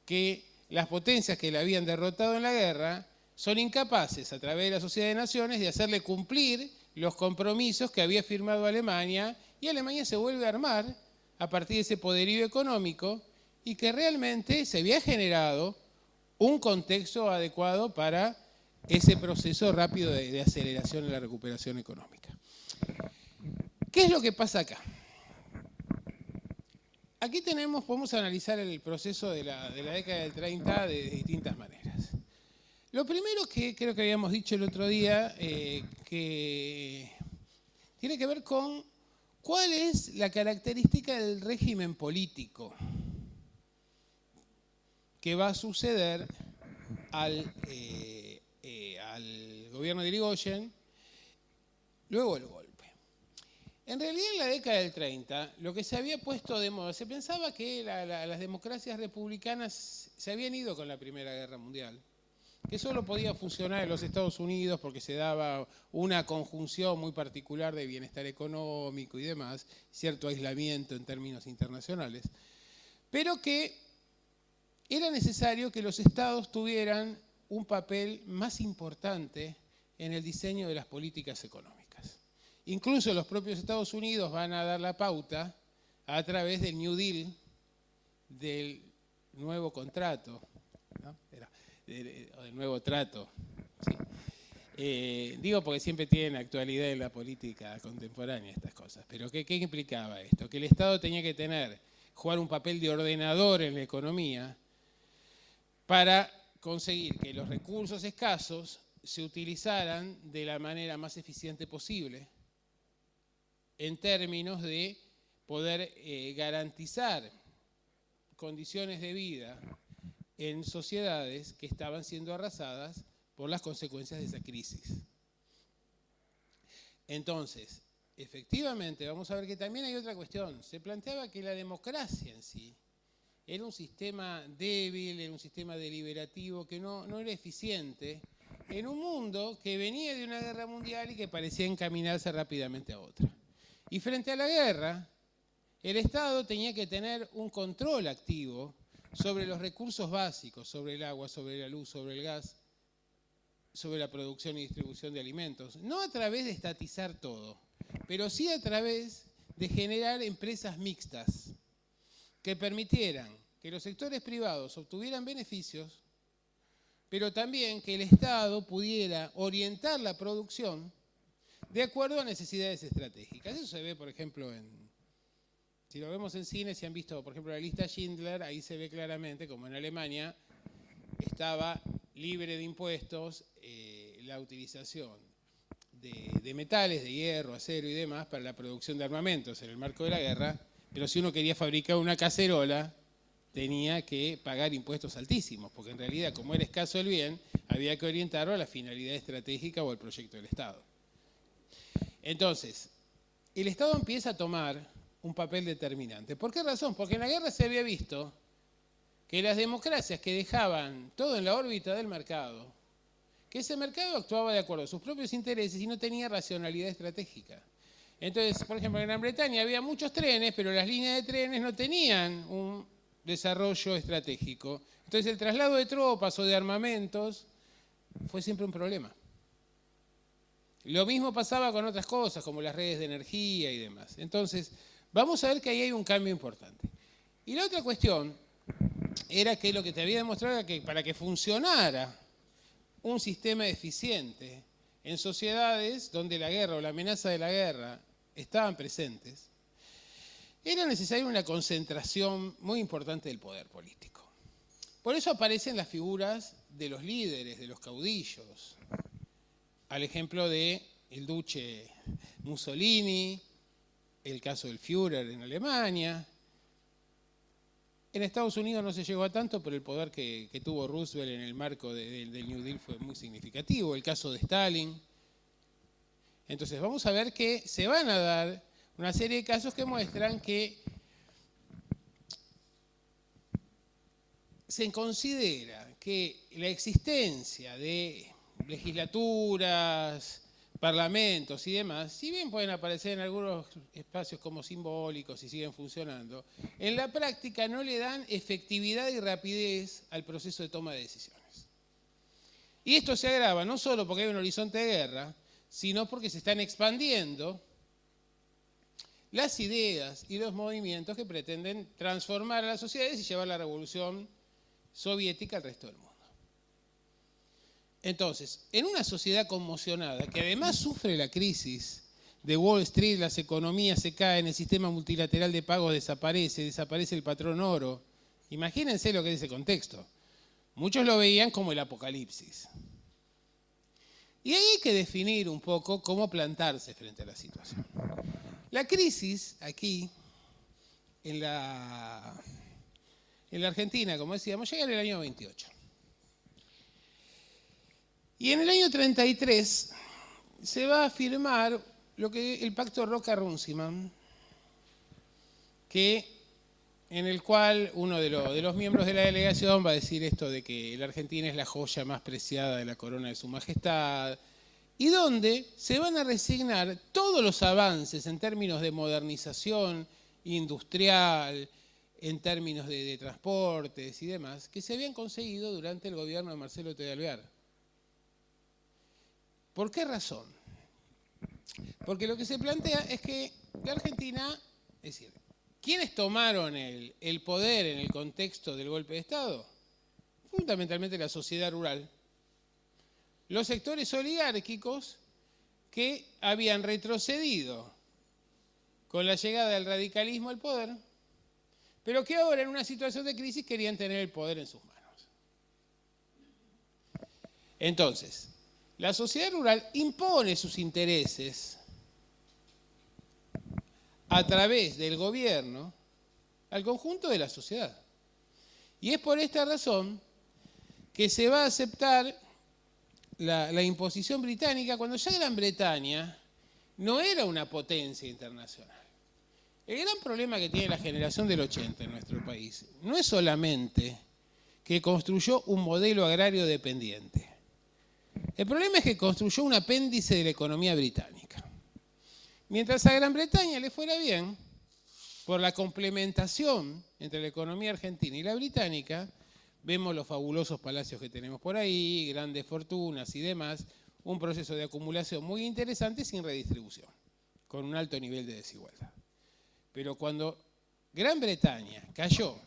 que las potencias que le habían derrotado en la guerra son incapaces, a través de la Sociedad de Naciones, de hacerle cumplir los compromisos que había firmado Alemania, y Alemania se vuelve a armar a partir de ese poderío económico y que realmente se había generado un contexto adecuado para ese proceso rápido de aceleración en la recuperación económica. ¿Qué es lo que pasa acá? Aquí podemos analizar el proceso de la década del 30 de distintas maneras. Lo primero que creo que habíamos dicho el otro día, que tiene que ver con cuál es la característica del régimen político que va a suceder al gobierno de Irigoyen luego del golpe. En realidad, en la década del 30, lo que se había puesto de moda, se pensaba que las democracias republicanas se habían ido con la Primera Guerra Mundial, que solo podía funcionar en los Estados Unidos porque se daba una conjunción muy particular de bienestar económico y demás, cierto aislamiento en términos internacionales, pero que era necesario que los estados tuvieran un papel más importante en el diseño de las políticas económicas. Incluso los propios Estados Unidos van a dar la pauta a través del New Deal, del nuevo contrato, ¿no? Del nuevo trato. ¿Sí? Digo porque siempre tienen actualidad en la política contemporánea estas cosas. Pero ¿qué implicaba esto? Que el Estado tenía que jugar un papel de ordenador en la economía para conseguir que los recursos escasos se utilizaran de la manera más eficiente posible en términos de poder garantizar condiciones de vida en sociedades que estaban siendo arrasadas por las consecuencias de esa crisis. Entonces, efectivamente, vamos a ver que también hay otra cuestión. Se planteaba que la democracia en sí era un sistema débil, era un sistema deliberativo que no era eficiente en un mundo que venía de una guerra mundial y que parecía encaminarse rápidamente a otra. Y frente a la guerra, el Estado tenía que tener un control activo sobre los recursos básicos, sobre el agua, sobre la luz, sobre el gas, sobre la producción y distribución de alimentos. No a través de estatizar todo, pero sí a través de generar empresas mixtas que permitieran que los sectores privados obtuvieran beneficios, pero también que el Estado pudiera orientar la producción de acuerdo a necesidades estratégicas. Eso se ve, por ejemplo, si lo vemos en cine, si han visto, por ejemplo, la lista Schindler, ahí se ve claramente como en Alemania estaba libre de impuestos la utilización de metales, de hierro, acero y demás para la producción de armamentos en el marco de la guerra, pero si uno quería fabricar una cacerola, tenía que pagar impuestos altísimos, porque en realidad, como era escaso el bien, había que orientarlo a la finalidad estratégica o al proyecto del Estado. Entonces, el Estado empieza a tomar un papel determinante. ¿Por qué razón? Porque en la guerra se había visto que las democracias que dejaban todo en la órbita del mercado, que ese mercado actuaba de acuerdo a sus propios intereses y no tenía racionalidad estratégica. Entonces, por ejemplo, en Gran Bretaña había muchos trenes, pero las líneas de trenes no tenían desarrollo estratégico. Entonces el traslado de tropas o de armamentos fue siempre un problema. Lo mismo pasaba con otras cosas, como las redes de energía y demás. Entonces, vamos a ver que ahí hay un cambio importante. Y la otra cuestión era que lo que te había demostrado era que para que funcionara un sistema eficiente en sociedades donde la guerra o la amenaza de la guerra estaban presentes, era necesaria una concentración muy importante del poder político. Por eso aparecen las figuras de los líderes, de los caudillos, al ejemplo de el duce Mussolini, el caso del Führer en Alemania. En Estados Unidos no se llegó a tanto, pero el poder que tuvo Roosevelt en el marco del New Deal fue muy significativo. El caso de Stalin. Entonces vamos a ver que se van a dar una serie de casos que muestran que se considera que la existencia de legislaturas, parlamentos y demás, si bien pueden aparecer en algunos espacios como simbólicos y siguen funcionando, en la práctica no le dan efectividad y rapidez al proceso de toma de decisiones. Y esto se agrava no solo porque hay un horizonte de guerra, sino porque se están expandiendo las ideas y los movimientos que pretenden transformar a las sociedades y llevar la revolución soviética al resto del mundo. Entonces, en una sociedad conmocionada, que además sufre la crisis de Wall Street, las economías se caen, el sistema multilateral de pagos desaparece el patrón oro. Imagínense lo que es ese contexto. Muchos lo veían como el apocalipsis. Y ahí hay que definir un poco cómo plantarse frente a la situación. La crisis aquí, en la Argentina, como decíamos, llega en el año 28. Y en el año 33 se va a firmar el pacto Roca-Runciman, en el cual uno de los miembros de la delegación va a decir esto de que la Argentina es la joya más preciada de la corona de su majestad, y donde se van a resignar todos los avances en términos de modernización industrial, en términos de transportes y demás, que se habían conseguido durante el gobierno de Marcelo T. de Alvear. ¿Por qué razón? Porque lo que se plantea es que la Argentina, es decir, ¿quiénes tomaron el poder en el contexto del golpe de Estado? Fundamentalmente la sociedad rural. Los sectores oligárquicos que habían retrocedido con la llegada del radicalismo al poder, pero que ahora en una situación de crisis querían tener el poder en sus manos. Entonces, la sociedad rural impone sus intereses a través del gobierno al conjunto de la sociedad. Y es por esta razón que se va a aceptar la imposición británica cuando ya Gran Bretaña no era una potencia internacional. El gran problema que tiene la generación del 80 en nuestro país no es solamente que construyó un modelo agrario dependiente. El problema es que construyó un apéndice de la economía británica. Mientras a Gran Bretaña le fuera bien, por la complementación entre la economía argentina y la británica, vemos los fabulosos palacios que tenemos por ahí, grandes fortunas y demás, un proceso de acumulación muy interesante sin redistribución, con un alto nivel de desigualdad. Pero cuando Gran Bretaña cayó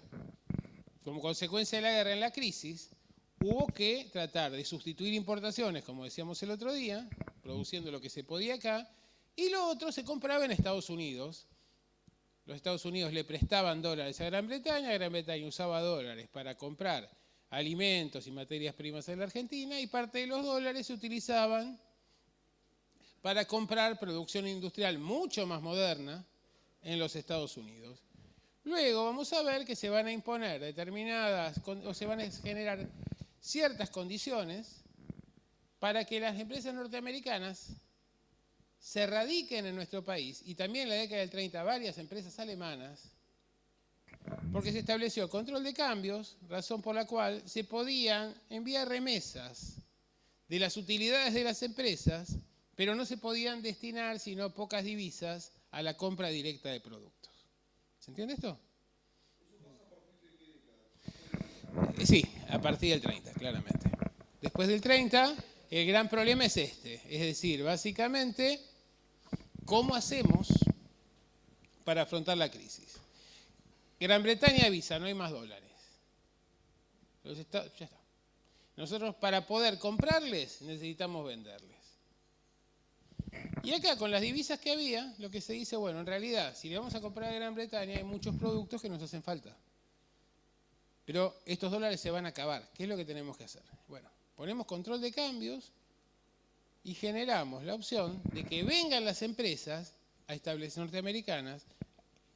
como consecuencia de la guerra en la crisis, hubo que tratar de sustituir importaciones, como decíamos el otro día, produciendo lo que se podía acá, y lo otro se compraba en Estados Unidos. Los Estados Unidos le prestaban dólares a Gran Bretaña usaba dólares para comprar alimentos y materias primas en la Argentina, y parte de los dólares se utilizaban para comprar producción industrial mucho más moderna en los Estados Unidos. Luego vamos a ver que se van a imponer o se van a generar ciertas condiciones para que las empresas norteamericanas se radiquen en nuestro país, y también en la década del 30 varias empresas alemanas, porque se estableció el control de cambios, razón por la cual se podían enviar remesas de las utilidades de las empresas, pero no se podían destinar sino pocas divisas a la compra directa de productos. ¿Se entiende esto? Sí, a partir del 30, claramente. Después del 30, el gran problema es este. Es decir, básicamente, ¿cómo hacemos para afrontar la crisis? Gran Bretaña avisa, no hay más dólares. Ya está. Nosotros para poder comprarles necesitamos venderles. Y acá con las divisas que había, lo que se dice, bueno, en realidad, si le vamos a comprar a Gran Bretaña hay muchos productos que nos hacen falta. Pero estos dólares se van a acabar. ¿Qué es lo que tenemos que hacer? Bueno, ponemos control de cambios y generamos la opción de que vengan las empresas a establecer norteamericanas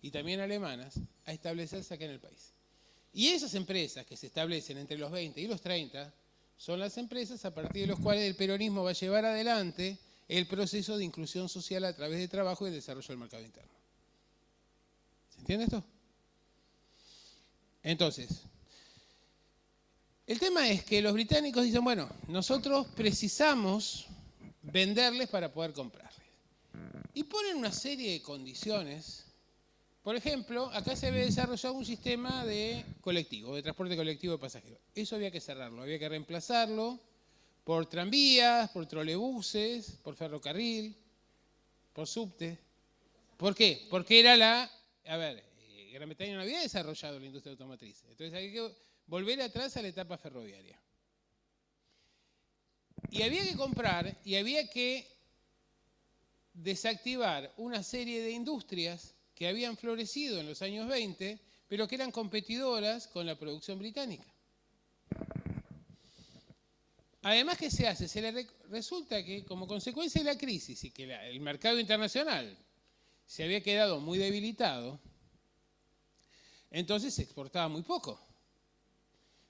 y también alemanas a establecerse acá en el país. Y esas empresas que se establecen entre los 20 y los 30 son las empresas a partir de las cuales el peronismo va a llevar adelante el proceso de inclusión social a través de trabajo y el desarrollo del mercado interno. ¿Se entiende esto? Entonces, el tema es que los británicos dicen, bueno, nosotros precisamos venderles para poder comprarles. Y ponen una serie de condiciones. Por ejemplo, acá se había desarrollado un sistema de colectivo, de transporte colectivo de pasajeros. Eso había que cerrarlo, había que reemplazarlo por tranvías, por trolebuses, por ferrocarril, por subte. ¿Por qué? Porque era Gran Bretaña no había desarrollado la industria automotriz. Entonces había que volver atrás a la etapa ferroviaria. Y había que comprar y había que desactivar una serie de industrias que habían florecido en los años 20, pero que eran competidoras con la producción británica. Además, ¿qué se hace? Resulta que como consecuencia de la crisis y que el mercado internacional se había quedado muy debilitado, entonces se exportaba muy poco.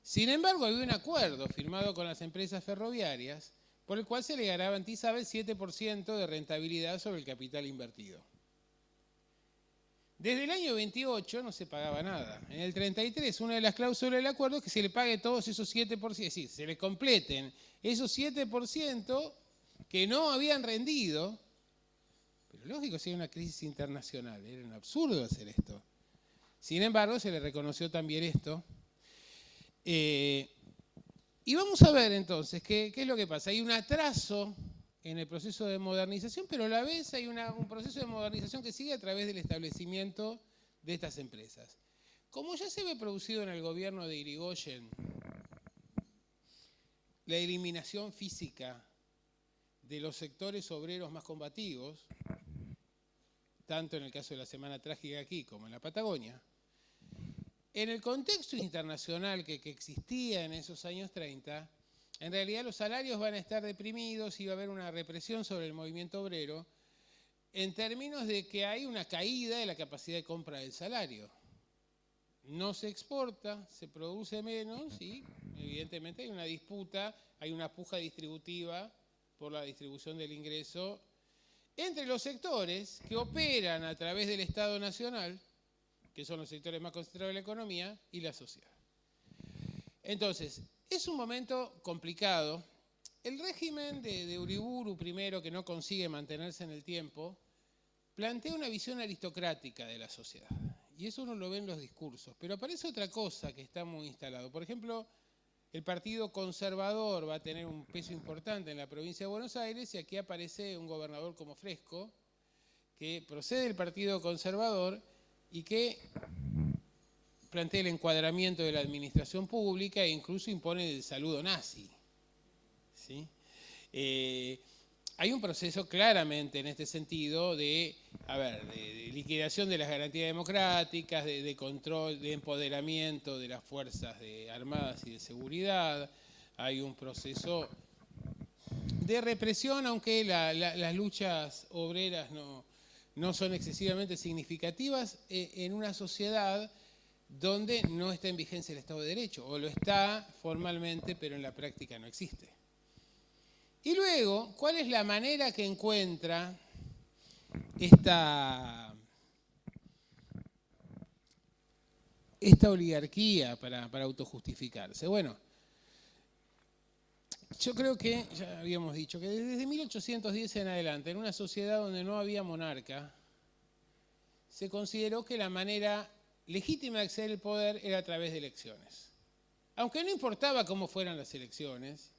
Sin embargo, había un acuerdo firmado con las empresas ferroviarias por el cual se le garantizaba el 7% de rentabilidad sobre el capital invertido. Desde el año 28 no se pagaba nada. En el 33, una de las cláusulas del acuerdo es que se le pague todos esos 7%, es decir, se le completen esos 7% que no habían rendido. Pero lógico, si hay una crisis internacional, era un absurdo hacer esto. Sin embargo, se le reconoció también esto. Y vamos a ver entonces qué es lo que pasa. Hay un atraso en el proceso de modernización, pero a la vez hay un proceso de modernización que sigue a través del establecimiento de estas empresas. Como ya se ve producido en el gobierno de Irigoyen, la eliminación física de los sectores obreros más combativos, tanto en el caso de la Semana Trágica aquí como en la Patagonia, en el contexto internacional que existía en esos años 30, en realidad los salarios van a estar deprimidos y va a haber una represión sobre el movimiento obrero en términos de que hay una caída de la capacidad de compra del salario. No se exporta, se produce menos y evidentemente hay una disputa, hay una puja distributiva por la distribución del ingreso entre los sectores que operan a través del Estado Nacional, que son los sectores más concentrados de la economía, y la sociedad. Entonces, es un momento complicado. El régimen de Uriburu, primero, que no consigue mantenerse en el tiempo, plantea una visión aristocrática de la sociedad. Y eso uno lo ve en los discursos. Pero aparece otra cosa que está muy instalado. Por ejemplo, el Partido Conservador va a tener un peso importante en la provincia de Buenos Aires y aquí aparece un gobernador como Fresco, que procede del Partido Conservador y que plantea el encuadramiento de la administración pública e incluso impone el saludo nazi. ¿Sí? Hay un proceso claramente en este sentido de liquidación de las garantías democráticas, de control, de empoderamiento de las fuerzas armadas y de seguridad. Hay un proceso de represión, aunque las luchas obreras no son excesivamente significativas en una sociedad donde no está en vigencia el Estado de Derecho, o lo está formalmente, pero en la práctica no existe. Y luego, ¿cuál es la manera que encuentra esta oligarquía para autojustificarse? Bueno, yo creo que, ya habíamos dicho, que desde 1810 en adelante, en una sociedad donde no había monarca, se consideró que la manera legítima de acceder al poder era a través de elecciones. aunque no importaba cómo fueran las elecciones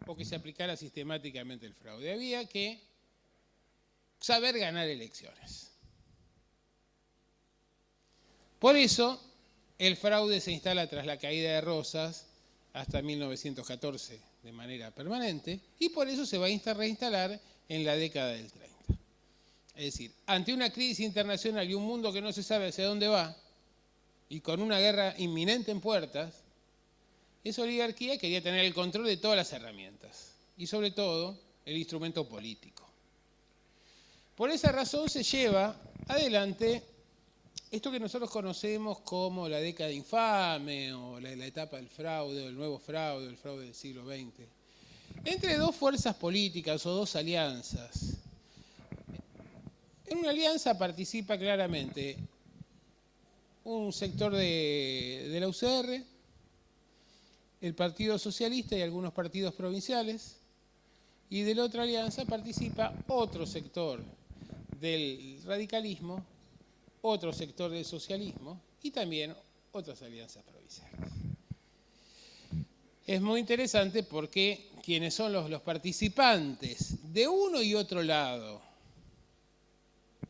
o que se aplicara sistemáticamente el fraude, había que saber ganar elecciones. Por eso, el fraude se instala tras la caída de Rosas hasta 1914 de manera permanente, y por eso se va a reinstalar en la década del 30. Es decir, ante una crisis internacional y un mundo que no se sabe hacia dónde va, y con una guerra inminente en puertas, esa oligarquía quería tener el control de todas las herramientas, y sobre todo el instrumento político. Por esa razón se lleva adelante esto que nosotros conocemos como la década infame, o la etapa del fraude, o el nuevo fraude, o el fraude del siglo XX, entre dos fuerzas políticas o dos alianzas. En una alianza participa claramente un sector de la UCR, el Partido Socialista y algunos partidos provinciales, y de la otra alianza participa otro sector del radicalismo, otro sector del socialismo y también otras alianzas provinciales. Es muy interesante porque quienes son los participantes de uno y otro lado,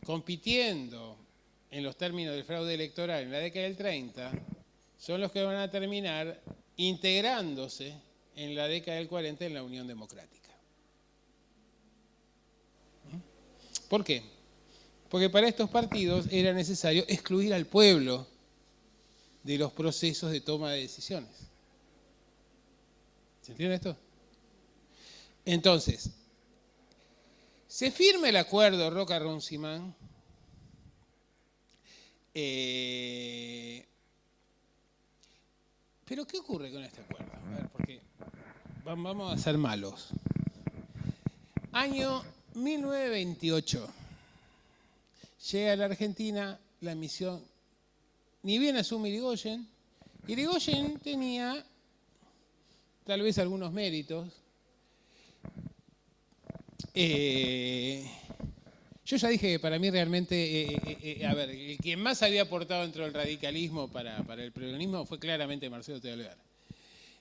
compitiendo en los términos del fraude electoral en la década del 30, son los que van a terminar integrándose en la década del 40 en la Unión Democrática. ¿Por qué? Porque para estos partidos era necesario excluir al pueblo de los procesos de toma de decisiones. ¿Se entiende esto? Entonces, se firma el acuerdo Roca-Runciman, pero ¿qué ocurre con este acuerdo? A ver, porque vamos a ser malos. Año 1928. Llega a la Argentina la misión, ni bien asume Irigoyen. Irigoyen tenía tal vez algunos méritos. Yo ya dije que para mí realmente, el quien más había aportado dentro del radicalismo para el peronismo fue claramente Marcelo Teolgar.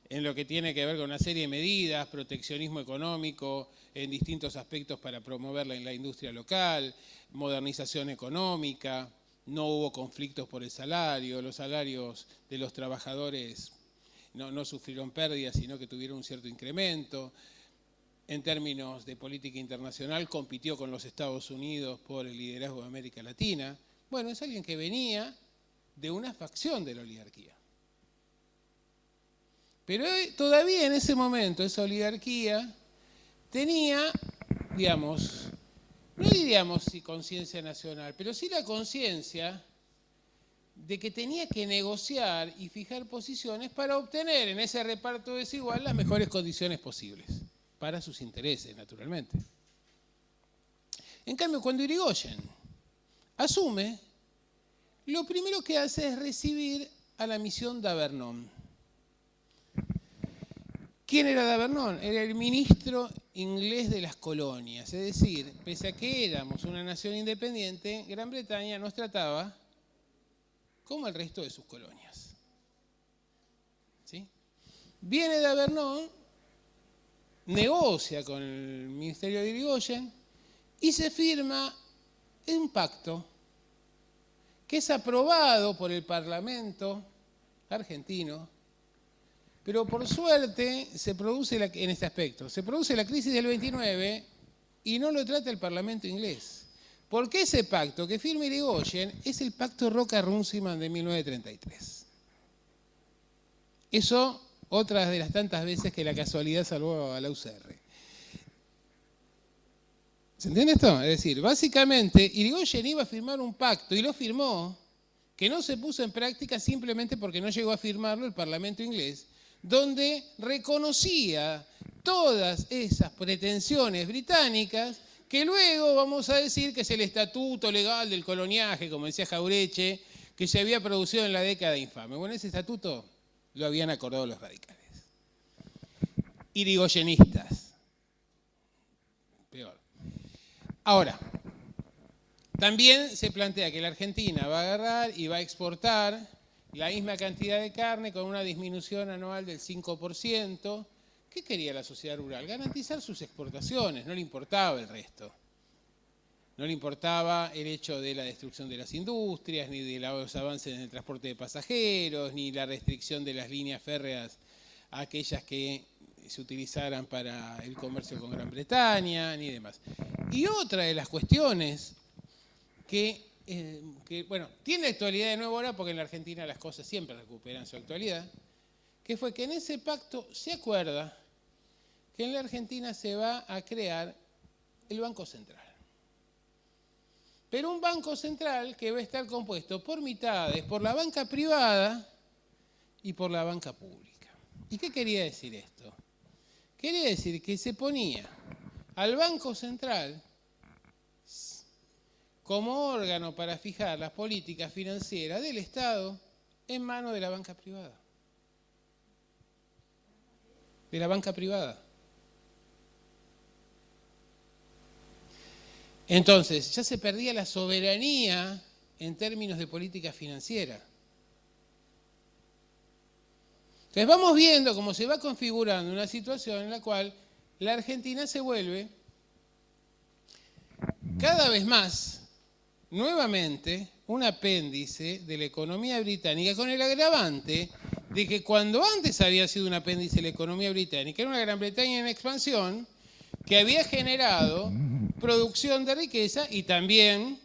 En lo que tiene que ver con una serie de medidas, proteccionismo económico en distintos aspectos para promover la industria local, modernización económica, no hubo conflictos por el salario, los salarios de los trabajadores no sufrieron pérdidas, sino que tuvieron un cierto incremento. En términos de política internacional, compitió con los Estados Unidos por el liderazgo de América Latina. Bueno, es alguien que venía de una facción de la oligarquía. Pero todavía en ese momento esa oligarquía tenía, digamos, no diríamos si conciencia nacional, pero sí la conciencia de que tenía que negociar y fijar posiciones para obtener en ese reparto desigual las mejores condiciones posibles, para sus intereses, naturalmente. En cambio, cuando Irigoyen asume, lo primero que hace es recibir a la misión d'Avernon. ¿Quién era d'Avernon? Era el ministro inglés de las colonias. Es decir, pese a que éramos una nación independiente, Gran Bretaña nos trataba como el resto de sus colonias. ¿Sí? Viene d'Avernon, negocia con el ministerio de Irigoyen y se firma un pacto que es aprobado por el Parlamento argentino. Pero por suerte se produce, en este aspecto, se produce la crisis del 29 y no lo trata el Parlamento inglés. Porque ese pacto que firma Irigoyen es el pacto Roca-Runciman de 1933. Eso, otra de las tantas veces que la casualidad salvó a la UCR. ¿Se entiende esto? Es decir, básicamente Irigoyen iba a firmar un pacto y lo firmó, que no se puso en práctica simplemente porque no llegó a firmarlo el Parlamento inglés, donde reconocía todas esas pretensiones británicas que luego vamos a decir que es el estatuto legal del coloniaje, como decía Jaureche, que se había producido en la década infame. Bueno, ese estatuto lo habían acordado los radicales. Irigoyenistas. Peor. Ahora, también se plantea que la Argentina va a agarrar y va a exportar la misma cantidad de carne con una disminución anual del 5%. ¿Qué quería la sociedad rural? Garantizar sus exportaciones, no le importaba el resto. No le importaba el hecho de la destrucción de las industrias, ni de los avances en el transporte de pasajeros, ni la restricción de las líneas férreas a aquellas que se utilizaran para el comercio con Gran Bretaña, ni demás. Y otra de las cuestiones que bueno, tiene actualidad de nuevo ahora, porque en la Argentina las cosas siempre recuperan su actualidad, que fue que en ese pacto se acuerda que en la Argentina se va a crear el Banco Central. Pero un Banco Central que va a estar compuesto por mitades, por la banca privada y por la banca pública. ¿Y qué quería decir esto? Quería decir que se ponía al Banco Central como órgano para fijar las políticas financieras del Estado en manos de la banca privada. De la banca privada. Entonces, ya se perdía la soberanía en términos de política financiera. Entonces vamos viendo cómo se va configurando una situación en la cual la Argentina se vuelve cada vez más, nuevamente, un apéndice de la economía británica, con el agravante de que cuando antes había sido un apéndice de la economía británica, era una Gran Bretaña en expansión que había generado producción de riqueza y también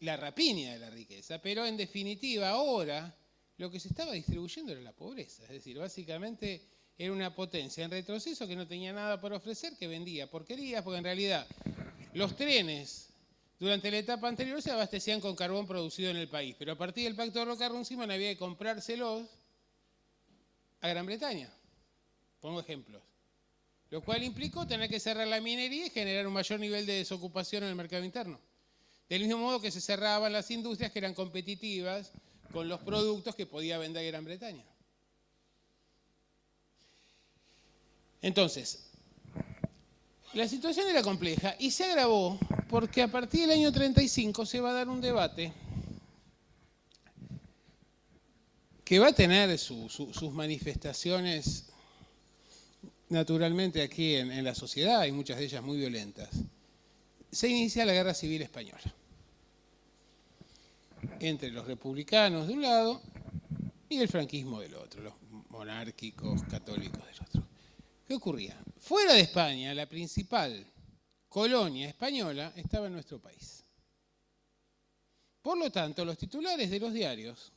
la rapiña de la riqueza, pero en definitiva ahora lo que se estaba distribuyendo era la pobreza, es decir, básicamente era una potencia en retroceso que no tenía nada por ofrecer, que vendía porquerías, porque en realidad los trenes durante la etapa anterior se abastecían con carbón producido en el país, pero a partir del Pacto de Roca-Runciman había que comprárselos a Gran Bretaña. Pongo ejemplos. Lo cual implicó tener que cerrar la minería y generar un mayor nivel de desocupación en el mercado interno. Del mismo modo que se cerraban las industrias que eran competitivas con los productos que podía vender Gran Bretaña. Entonces, la situación era compleja y se agravó porque a partir del año 35 se va a dar un debate que va a tener sus manifestaciones naturalmente aquí en la sociedad, y muchas de ellas muy violentas. Se inicia la Guerra Civil Española entre los republicanos de un lado y el franquismo del otro, los monárquicos católicos del otro. ¿Qué ocurría? Fuera de España, la principal colonia española estaba en nuestro país. Por lo tanto, los titulares de los diarios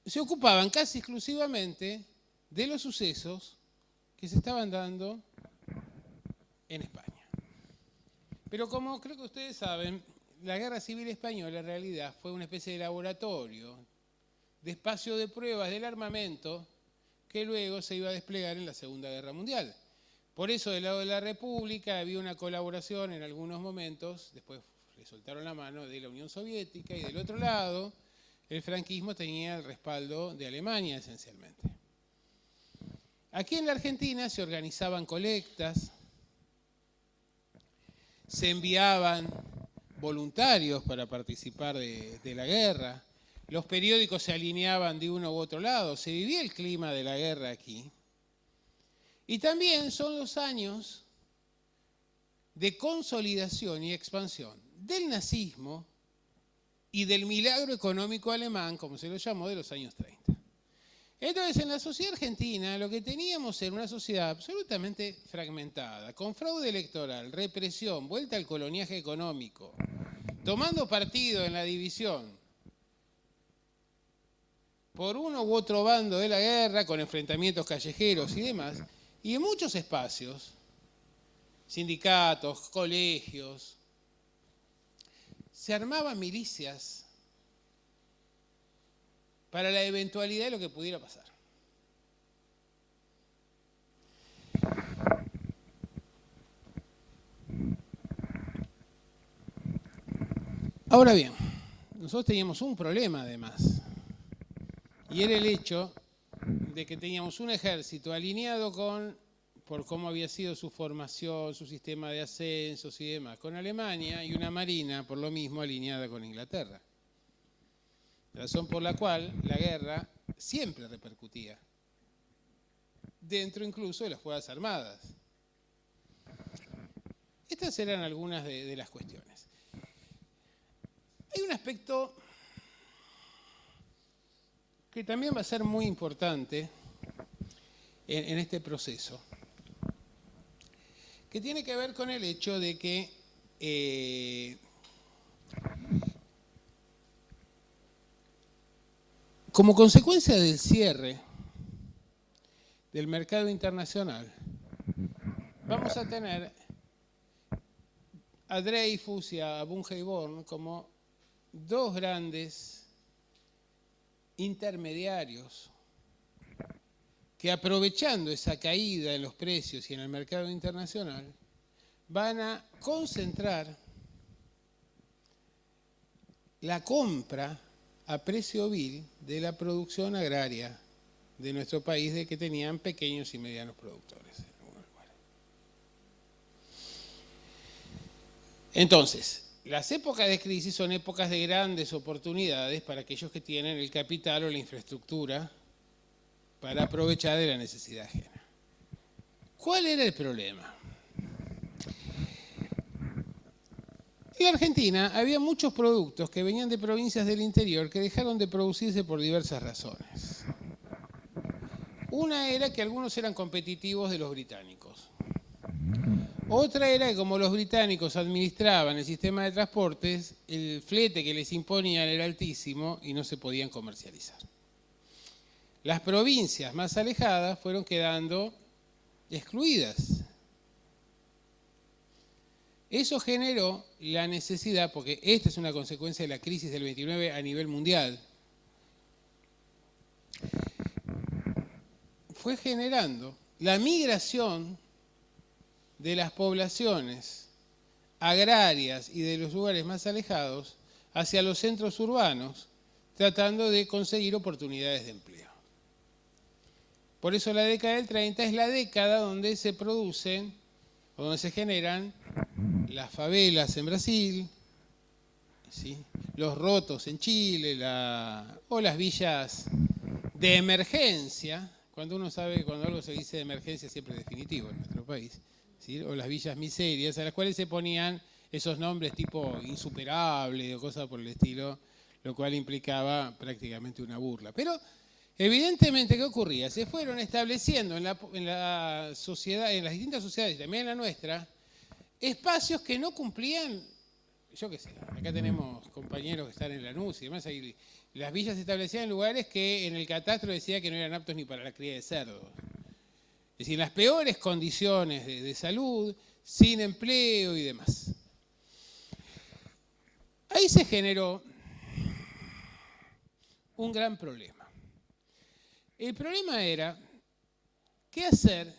se ocupaban casi exclusivamente de los sucesos que se estaban dando en España. Pero como creo que ustedes saben, la Guerra Civil Española en realidad fue una especie de laboratorio, de espacio de pruebas del armamento que luego se iba a desplegar en la Segunda Guerra Mundial. Por eso del lado de la República había una colaboración en algunos momentos, después le soltaron la mano, de la Unión Soviética, y del otro lado el franquismo tenía el respaldo de Alemania esencialmente. Aquí en la Argentina se organizaban colectas, se enviaban voluntarios para participar de la guerra, los periódicos se alineaban de uno u otro lado, se vivía el clima de la guerra aquí. Y también son los años de consolidación y expansión del nazismo y del milagro económico alemán, como se lo llamó, de los años 30. Entonces, en la sociedad argentina lo que teníamos era una sociedad absolutamente fragmentada, con fraude electoral, represión, vuelta al coloniaje económico, tomando partido en la división por uno u otro bando de la guerra, con enfrentamientos callejeros y demás, y en muchos espacios, sindicatos, colegios, se armaban milicias para la eventualidad de lo que pudiera pasar. Ahora bien, nosotros teníamos un problema además, y era el hecho de que teníamos un ejército alineado con por cómo había sido su formación, su sistema de ascensos y demás, con Alemania, y una marina, por lo mismo, alineada con Inglaterra. Razón por la cual la guerra siempre repercutía, dentro incluso de las Fuerzas Armadas. Estas eran algunas de las cuestiones. Hay un aspecto que también va a ser muy importante en este proceso, que tiene que ver con el hecho de que como consecuencia del cierre del mercado internacional, vamos a tener a Dreyfus y a Bungey-Born como dos grandes intermediarios que, aprovechando esa caída en los precios y en el mercado internacional, van a concentrar la compra a precio vil de la producción agraria de nuestro país, de que tenían pequeños y medianos productores. Entonces, las épocas de crisis son épocas de grandes oportunidades para aquellos que tienen el capital o la infraestructura para aprovechar de la necesidad ajena. ¿Cuál era el problema? En la Argentina había muchos productos que venían de provincias del interior que dejaron de producirse por diversas razones. Una era que algunos eran competitivos de los británicos. Otra era que, como los británicos administraban el sistema de transportes, el flete que les imponían era altísimo y no se podían comercializar. Las provincias más alejadas fueron quedando excluidas. Eso generó la necesidad, porque esta es una consecuencia de la crisis del 29 a nivel mundial, fue generando la migración de las poblaciones agrarias y de los lugares más alejados hacia los centros urbanos, tratando de conseguir oportunidades de empleo. Por eso la década del 30 es la década donde se producen o donde se generan las favelas en Brasil, ¿sí?, los rotos en Chile, o las villas de emergencia. Cuando uno sabe, cuando algo se dice de emergencia, siempre es definitivo en nuestro país, ¿sí?, o las villas miserias, a las cuales se ponían esos nombres tipo insuperable o cosas por el estilo, lo cual implicaba prácticamente una burla. Pero evidentemente, ¿qué ocurría? Se fueron estableciendo en la sociedad, en las distintas sociedades, también en la nuestra, espacios que no cumplían, yo qué sé, acá tenemos compañeros que están en Lanús y demás, ahí las villas se establecían en lugares que en el catastro decía que no eran aptos ni para la cría de cerdos. Es decir, las peores condiciones de salud, sin empleo y demás. Ahí se generó un gran problema. El problema era qué hacer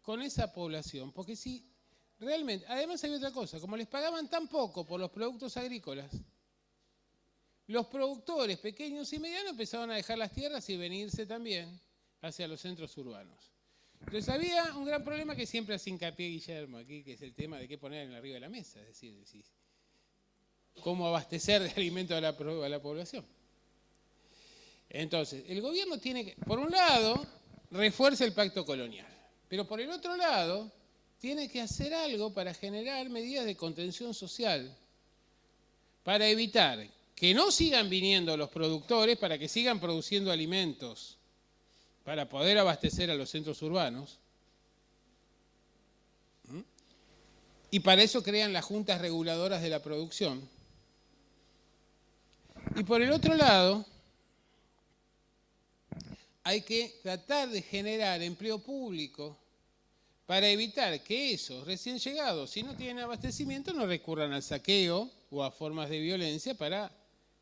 con esa población, porque si realmente, además había otra cosa, como les pagaban tan poco por los productos agrícolas, los productores pequeños y medianos empezaban a dejar las tierras y venirse también hacia los centros urbanos. Entonces había un gran problema que siempre hace hincapié Guillermo aquí, que es el tema de qué poner en arriba de la mesa, es decir, cómo abastecer de alimento a la población. Entonces, el gobierno tiene que, por un lado, refuerza el pacto colonial, pero por el otro lado, tiene que hacer algo para generar medidas de contención social, para evitar que no sigan viniendo los productores, para que sigan produciendo alimentos, para poder abastecer a los centros urbanos. Y para eso crean las juntas reguladoras de la producción. Y por el otro lado, hay que tratar de generar empleo público para evitar que esos recién llegados, si no tienen abastecimiento, no recurran al saqueo o a formas de violencia para,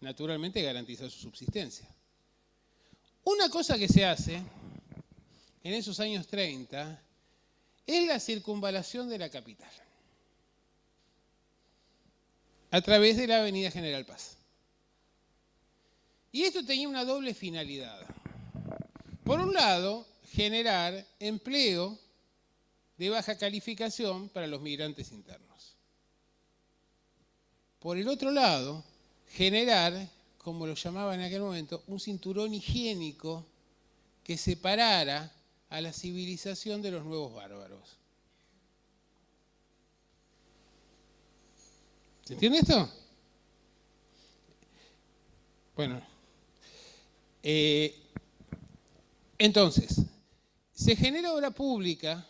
naturalmente, garantizar su subsistencia. Una cosa que se hace en esos años 30 es la circunvalación de la capital a través de la avenida General Paz. Y esto tenía una doble finalidad. Por un lado, generar empleo de baja calificación para los migrantes internos. Por el otro lado, generar, como lo llamaban en aquel momento, un cinturón higiénico que separara a la civilización de los nuevos bárbaros. ¿Se entiende esto? Bueno, entonces, se genera obra pública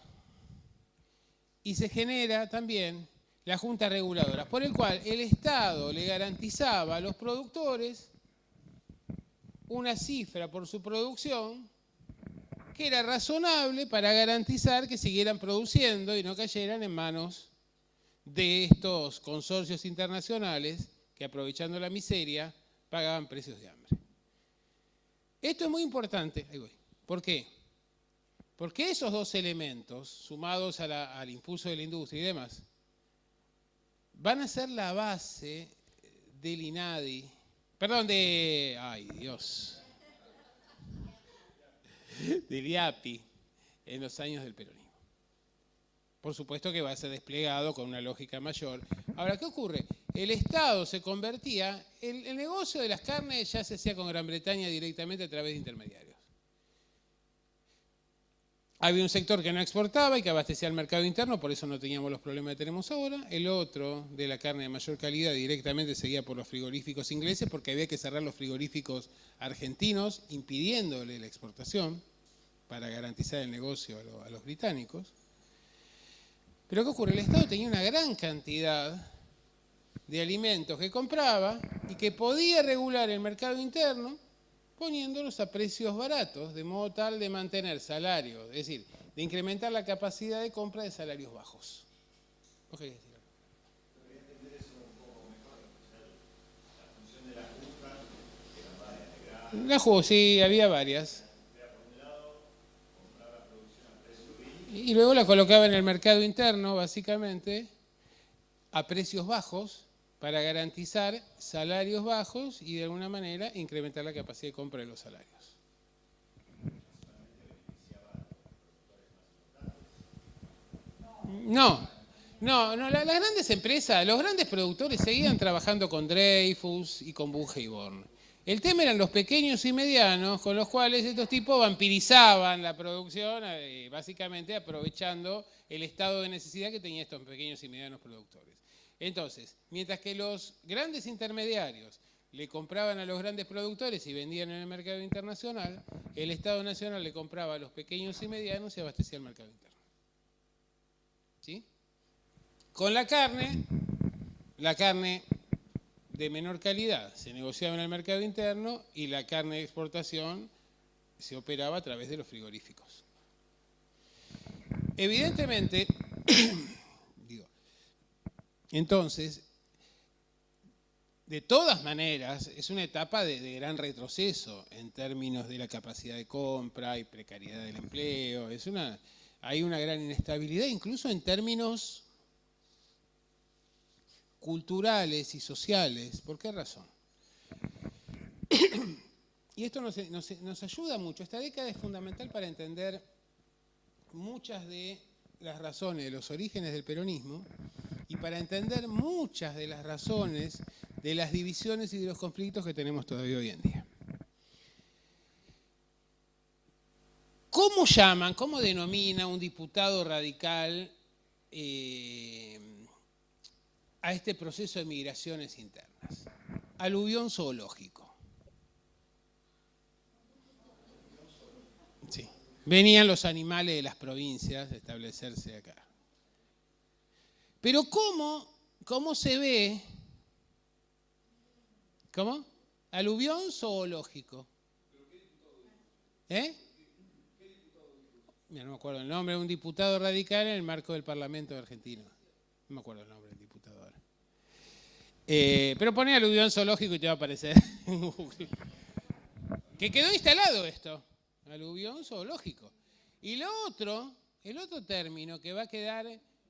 y se genera también la Junta Reguladora, por el cual el Estado le garantizaba a los productores una cifra por su producción que era razonable para garantizar que siguieran produciendo y no cayeran en manos de estos consorcios internacionales que, aprovechando la miseria, pagaban precios de hambre. Esto es muy importante. Ahí voy. ¿Por qué? Porque esos dos elementos, sumados al impulso de la industria y demás, van a ser la base del INADI, perdón, del IAPI en los años del peronismo. Por supuesto que va a ser desplegado con una lógica mayor. Ahora, ¿qué ocurre? El Estado se convertía, el negocio de las carnes ya se hacía con Gran Bretaña directamente a través de intermediarios. Había un sector que no exportaba y que abastecía al mercado interno, por eso no teníamos los problemas que tenemos ahora. El otro, de la carne de mayor calidad, directamente seguía por los frigoríficos ingleses, porque había que cerrar los frigoríficos argentinos, impidiéndole la exportación para garantizar el negocio a los británicos. Pero ¿qué ocurre? El Estado tenía una gran cantidad de alimentos que compraba y que podía regular el mercado interno poniéndolos a precios baratos, de modo tal de mantener salarios, es decir, de incrementar la capacidad de compra de salarios bajos. ¿Vos qué querés decir? Voy a entender eso un poco mejor, la función de la Junta, que era varias, de La jugó, sí, había varias. Y luego la colocaba en el mercado interno, básicamente, a precios bajos, para garantizar salarios bajos y de alguna manera incrementar la capacidad de compra de los salarios. No, las grandes empresas, los grandes productores seguían trabajando con Dreyfus y con Bunge y Born. El tema eran los pequeños y medianos, con los cuales estos tipos vampirizaban la producción, básicamente aprovechando el estado de necesidad que tenían estos pequeños y medianos productores. Entonces, mientras que los grandes intermediarios le compraban a los grandes productores y vendían en el mercado internacional, el Estado Nacional le compraba a los pequeños y medianos y abastecía el mercado interno. ¿Sí? Con la carne de menor calidad se negociaba en el mercado interno y la carne de exportación se operaba a través de los frigoríficos. Evidentemente, entonces, de todas maneras, es una etapa de gran retroceso en términos de la capacidad de compra y precariedad del empleo. Hay una gran inestabilidad, incluso en términos culturales y sociales. ¿Por qué razón? Y esto nos ayuda mucho. Esta década es fundamental para entender muchas de las razones de los orígenes del peronismo y para entender muchas de las razones de las divisiones y de los conflictos que tenemos todavía hoy en día. ¿Cómo denomina un diputado radical a este proceso de migraciones internas? Aluvión zoológico. Sí. Venían los animales de las provincias a establecerse acá. Pero ¿cómo se ve? ¿Cómo? Aluvión zoológico. ¿Eh? Mira, no me acuerdo el nombre, un diputado radical en el marco del Parlamento argentino. No me acuerdo el nombre del diputado ahora. Pero pone aluvión zoológico y te va a aparecer en Google. Que quedó instalado esto, aluvión zoológico. Y el otro término que va a quedar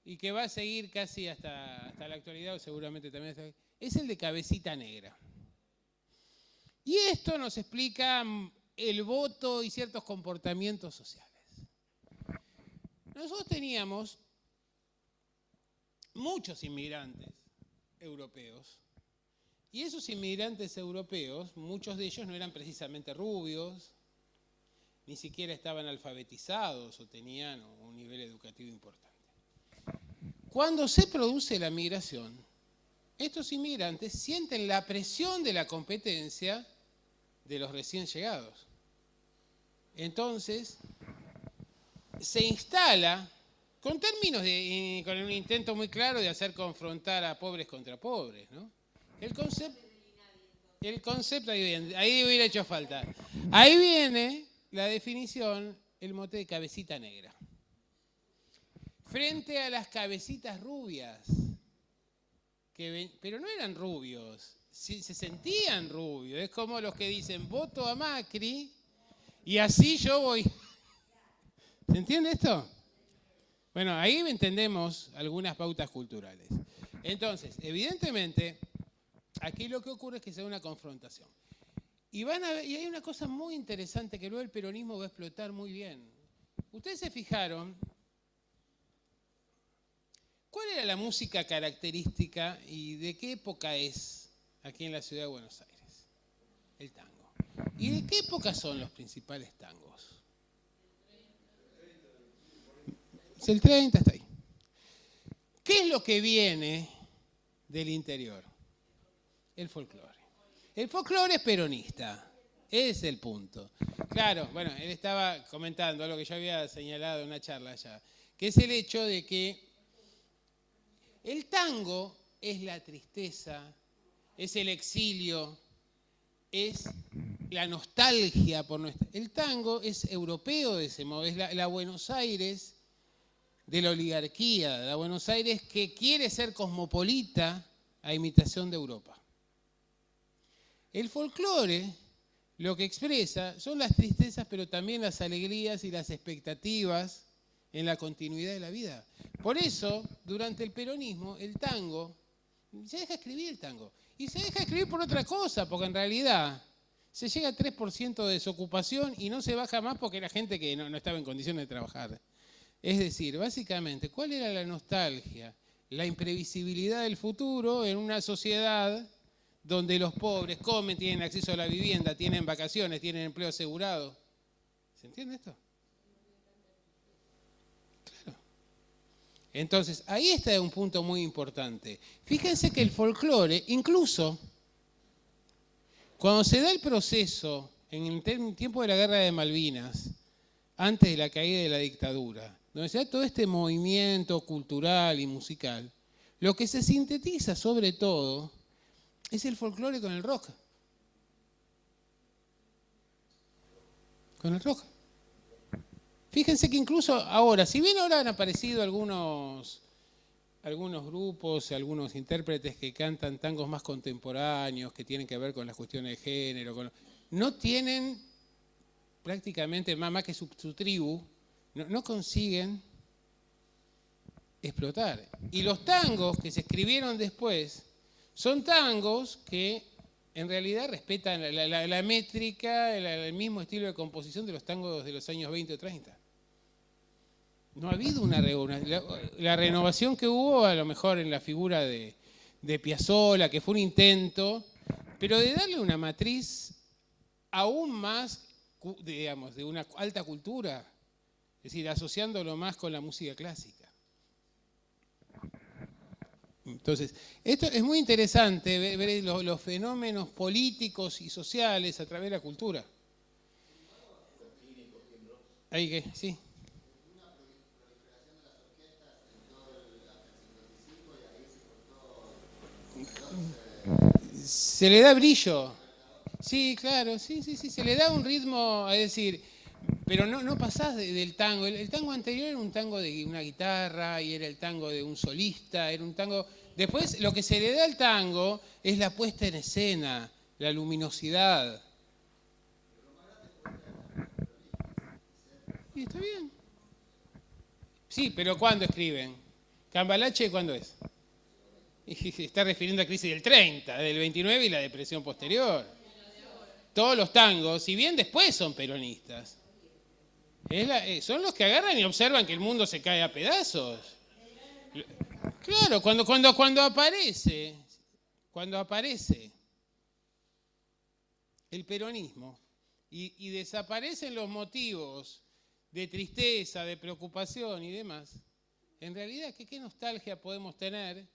y que va a seguir casi hasta la actualidad, o seguramente también, es el de cabecita negra. Y esto nos explica el voto y ciertos comportamientos sociales. nosotros teníamos muchos inmigrantes europeos, y esos inmigrantes europeos, muchos de ellos no eran precisamente rubios, ni siquiera estaban alfabetizados o tenían un nivel educativo importante. Cuando se produce la migración, estos inmigrantes sienten la presión de la competencia de los recién llegados. Entonces, se instala, con términos con un intento muy claro de hacer confrontar a pobres contra pobres, ¿no? El concepto, ahí hubiera hecho falta. Ahí viene la definición, el mote de cabecita negra. Frente a las cabecitas rubias, pero no eran rubios, se sentían rubios. Es como los que dicen, voto a Macri y así yo voy. ¿Se entiende esto? Bueno, ahí entendemos algunas pautas culturales. Entonces, evidentemente, aquí lo que ocurre es que se da una confrontación. Y hay una cosa muy interesante que luego el peronismo va a explotar muy bien. Ustedes se fijaron, ¿cuál era la música característica y de qué época es aquí en la ciudad de Buenos Aires? El tango. ¿Y de qué época son los principales tangos? El 30 está ahí. ¿Qué es lo que viene del interior? El folclore. El folclore es peronista. Ese es el punto. Claro, bueno, él estaba comentando algo que yo había señalado en una charla allá, que es el hecho de que el tango es la tristeza, es el exilio, es la nostalgia por nuestra... El tango es europeo de ese modo, es la Buenos Aires de la oligarquía, la Buenos Aires que quiere ser cosmopolita a imitación de Europa. El folclore lo que expresa son las tristezas, pero también las alegrías y las expectativas en la continuidad de la vida. Por eso, durante el peronismo, el tango, se deja escribir el tango. Y se deja escribir por otra cosa, porque en realidad se llega a 3% de desocupación y no se baja más porque era gente que no estaba en condiciones de trabajar. Es decir, básicamente, ¿cuál era la nostalgia? La imprevisibilidad del futuro en una sociedad donde los pobres comen, tienen acceso a la vivienda, tienen vacaciones, tienen empleo asegurado. ¿Se entiende esto? Claro. Entonces, ahí está un punto muy importante. Fíjense que el folclore, incluso cuando se da el proceso en el tiempo de la Guerra de Malvinas, antes de la caída de la dictadura, donde se da todo este movimiento cultural y musical, lo que se sintetiza sobre todo es el folclore con el rock. Con el rock. Fíjense que incluso ahora, si bien ahora han aparecido algunos grupos, algunos intérpretes que cantan tangos más contemporáneos, que tienen que ver con las cuestiones de género, no tienen prácticamente más que su tribu, no consiguen explotar. Y los tangos que se escribieron después son tangos que en realidad respetan la métrica, el mismo estilo de composición de los tangos de los años 20 o 30. No ha habido la renovación que hubo, a lo mejor en la figura de Piazzolla, que fue un intento, pero de darle una matriz aún más, digamos, de una alta cultura, es decir, asociándolo más con la música clásica. Entonces, esto es muy interesante ver los fenómenos políticos y sociales a través de la cultura. Ahí que, sí. Se le da brillo. Sí, claro, sí, se le da un ritmo, es decir, pero no pasás del tango. El tango anterior era un tango de una guitarra y era el tango de un solista, era un tango... Después lo que se le da al tango es la puesta en escena, la luminosidad. Y está bien. Sí, pero ¿cuándo escriben? ¿Cambalache cuándo es? Y se está refiriendo a la crisis del 30, del 29 y la depresión posterior. Todos los tangos, si bien después son peronistas. Son los que agarran y observan que el mundo se cae a pedazos. Claro, cuando aparece el peronismo y desaparecen los motivos de tristeza, de preocupación y demás, en realidad, ¿qué nostalgia podemos tener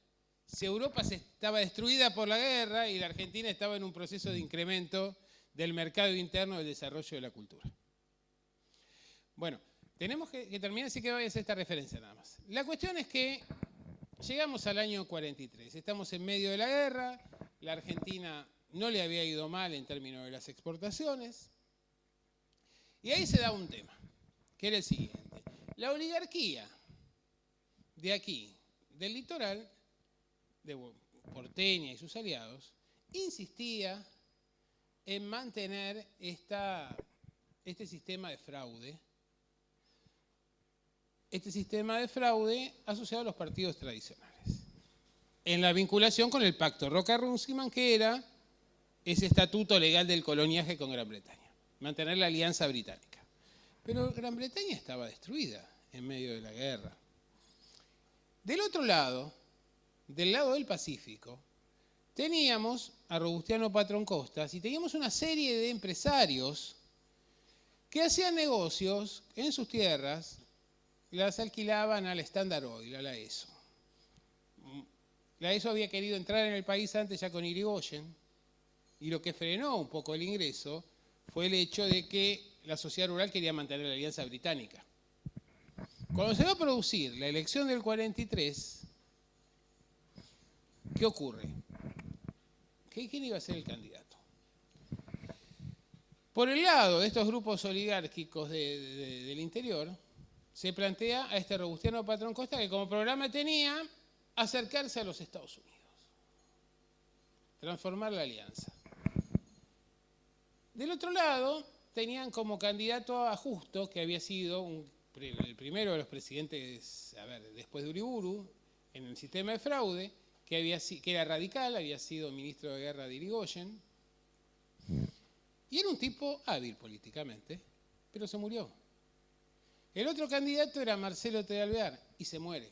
si Europa estaba destruida por la guerra y la Argentina estaba en un proceso de incremento del mercado interno del desarrollo de la cultura? Bueno, tenemos que terminar, así que voy a hacer esta referencia nada más. La cuestión es que llegamos al año 43, estamos en medio de la guerra, la Argentina no le había ido mal en términos de las exportaciones, y ahí se da un tema, que era el siguiente. La oligarquía de aquí, del litoral, de porteña y sus aliados, insistía en mantener este sistema de fraude asociado a los partidos tradicionales, en la vinculación con el pacto Roca-Runciman, que era ese estatuto legal del coloniaje con Gran Bretaña, mantener la alianza británica. Pero Gran Bretaña estaba destruida en medio de la guerra. Del otro lado, del lado del Pacífico, teníamos a Robustiano Patrón Costas y teníamos una serie de empresarios que hacían negocios en sus tierras, las alquilaban al Standard Oil, a la ESO. La ESO había querido entrar en el país antes ya con Irigoyen, y lo que frenó un poco el ingreso fue el hecho de que la sociedad rural quería mantener la alianza británica. Cuando se va a producir la elección del 43, ¿qué ocurre? ¿Quién iba a ser el candidato? Por el lado de estos grupos oligárquicos del interior, se plantea a este Robustiano Patrón Costa, que como programa tenía acercarse a los Estados Unidos, transformar la alianza. Del otro lado, tenían como candidato a Justo, que había sido el primero de los presidentes, después de Uriburu, en el sistema de fraude, que era radical, había sido ministro de guerra de Irigoyen, y era un tipo hábil políticamente, pero se murió. El otro candidato era Marcelo T. de Alvear, y se muere.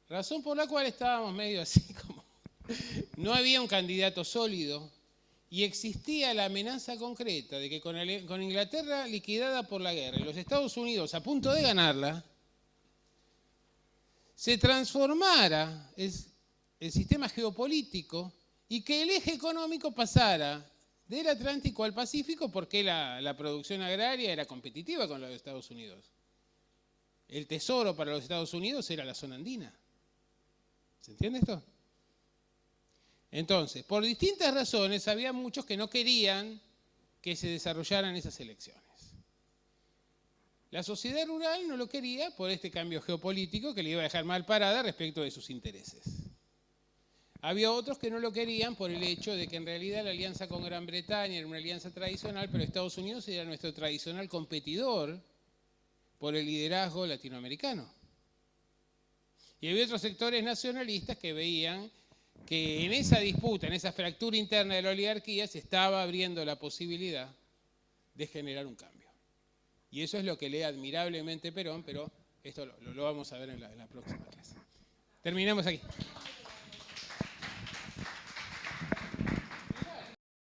Razón por la cual estábamos medio así como... No había un candidato sólido, y existía la amenaza concreta de que con Inglaterra liquidada por la guerra y los Estados Unidos a punto de ganarla, se transformara el sistema geopolítico y que el eje económico pasara del Atlántico al Pacífico, porque la producción agraria era competitiva con los Estados Unidos. El tesoro para los Estados Unidos era la zona andina. ¿Se entiende esto? Entonces, por distintas razones, había muchos que no querían que se desarrollaran esas elecciones. La sociedad rural no lo quería por este cambio geopolítico que le iba a dejar mal parada respecto de sus intereses. Había otros que no lo querían por el hecho de que en realidad la alianza con Gran Bretaña era una alianza tradicional, pero Estados Unidos era nuestro tradicional competidor por el liderazgo latinoamericano. Y había otros sectores nacionalistas que veían que en esa disputa, en esa fractura interna de la oligarquía, se estaba abriendo la posibilidad de generar un cambio. Y eso es lo que lee admirablemente Perón, pero esto lo vamos a ver en la próxima clase. Terminamos aquí.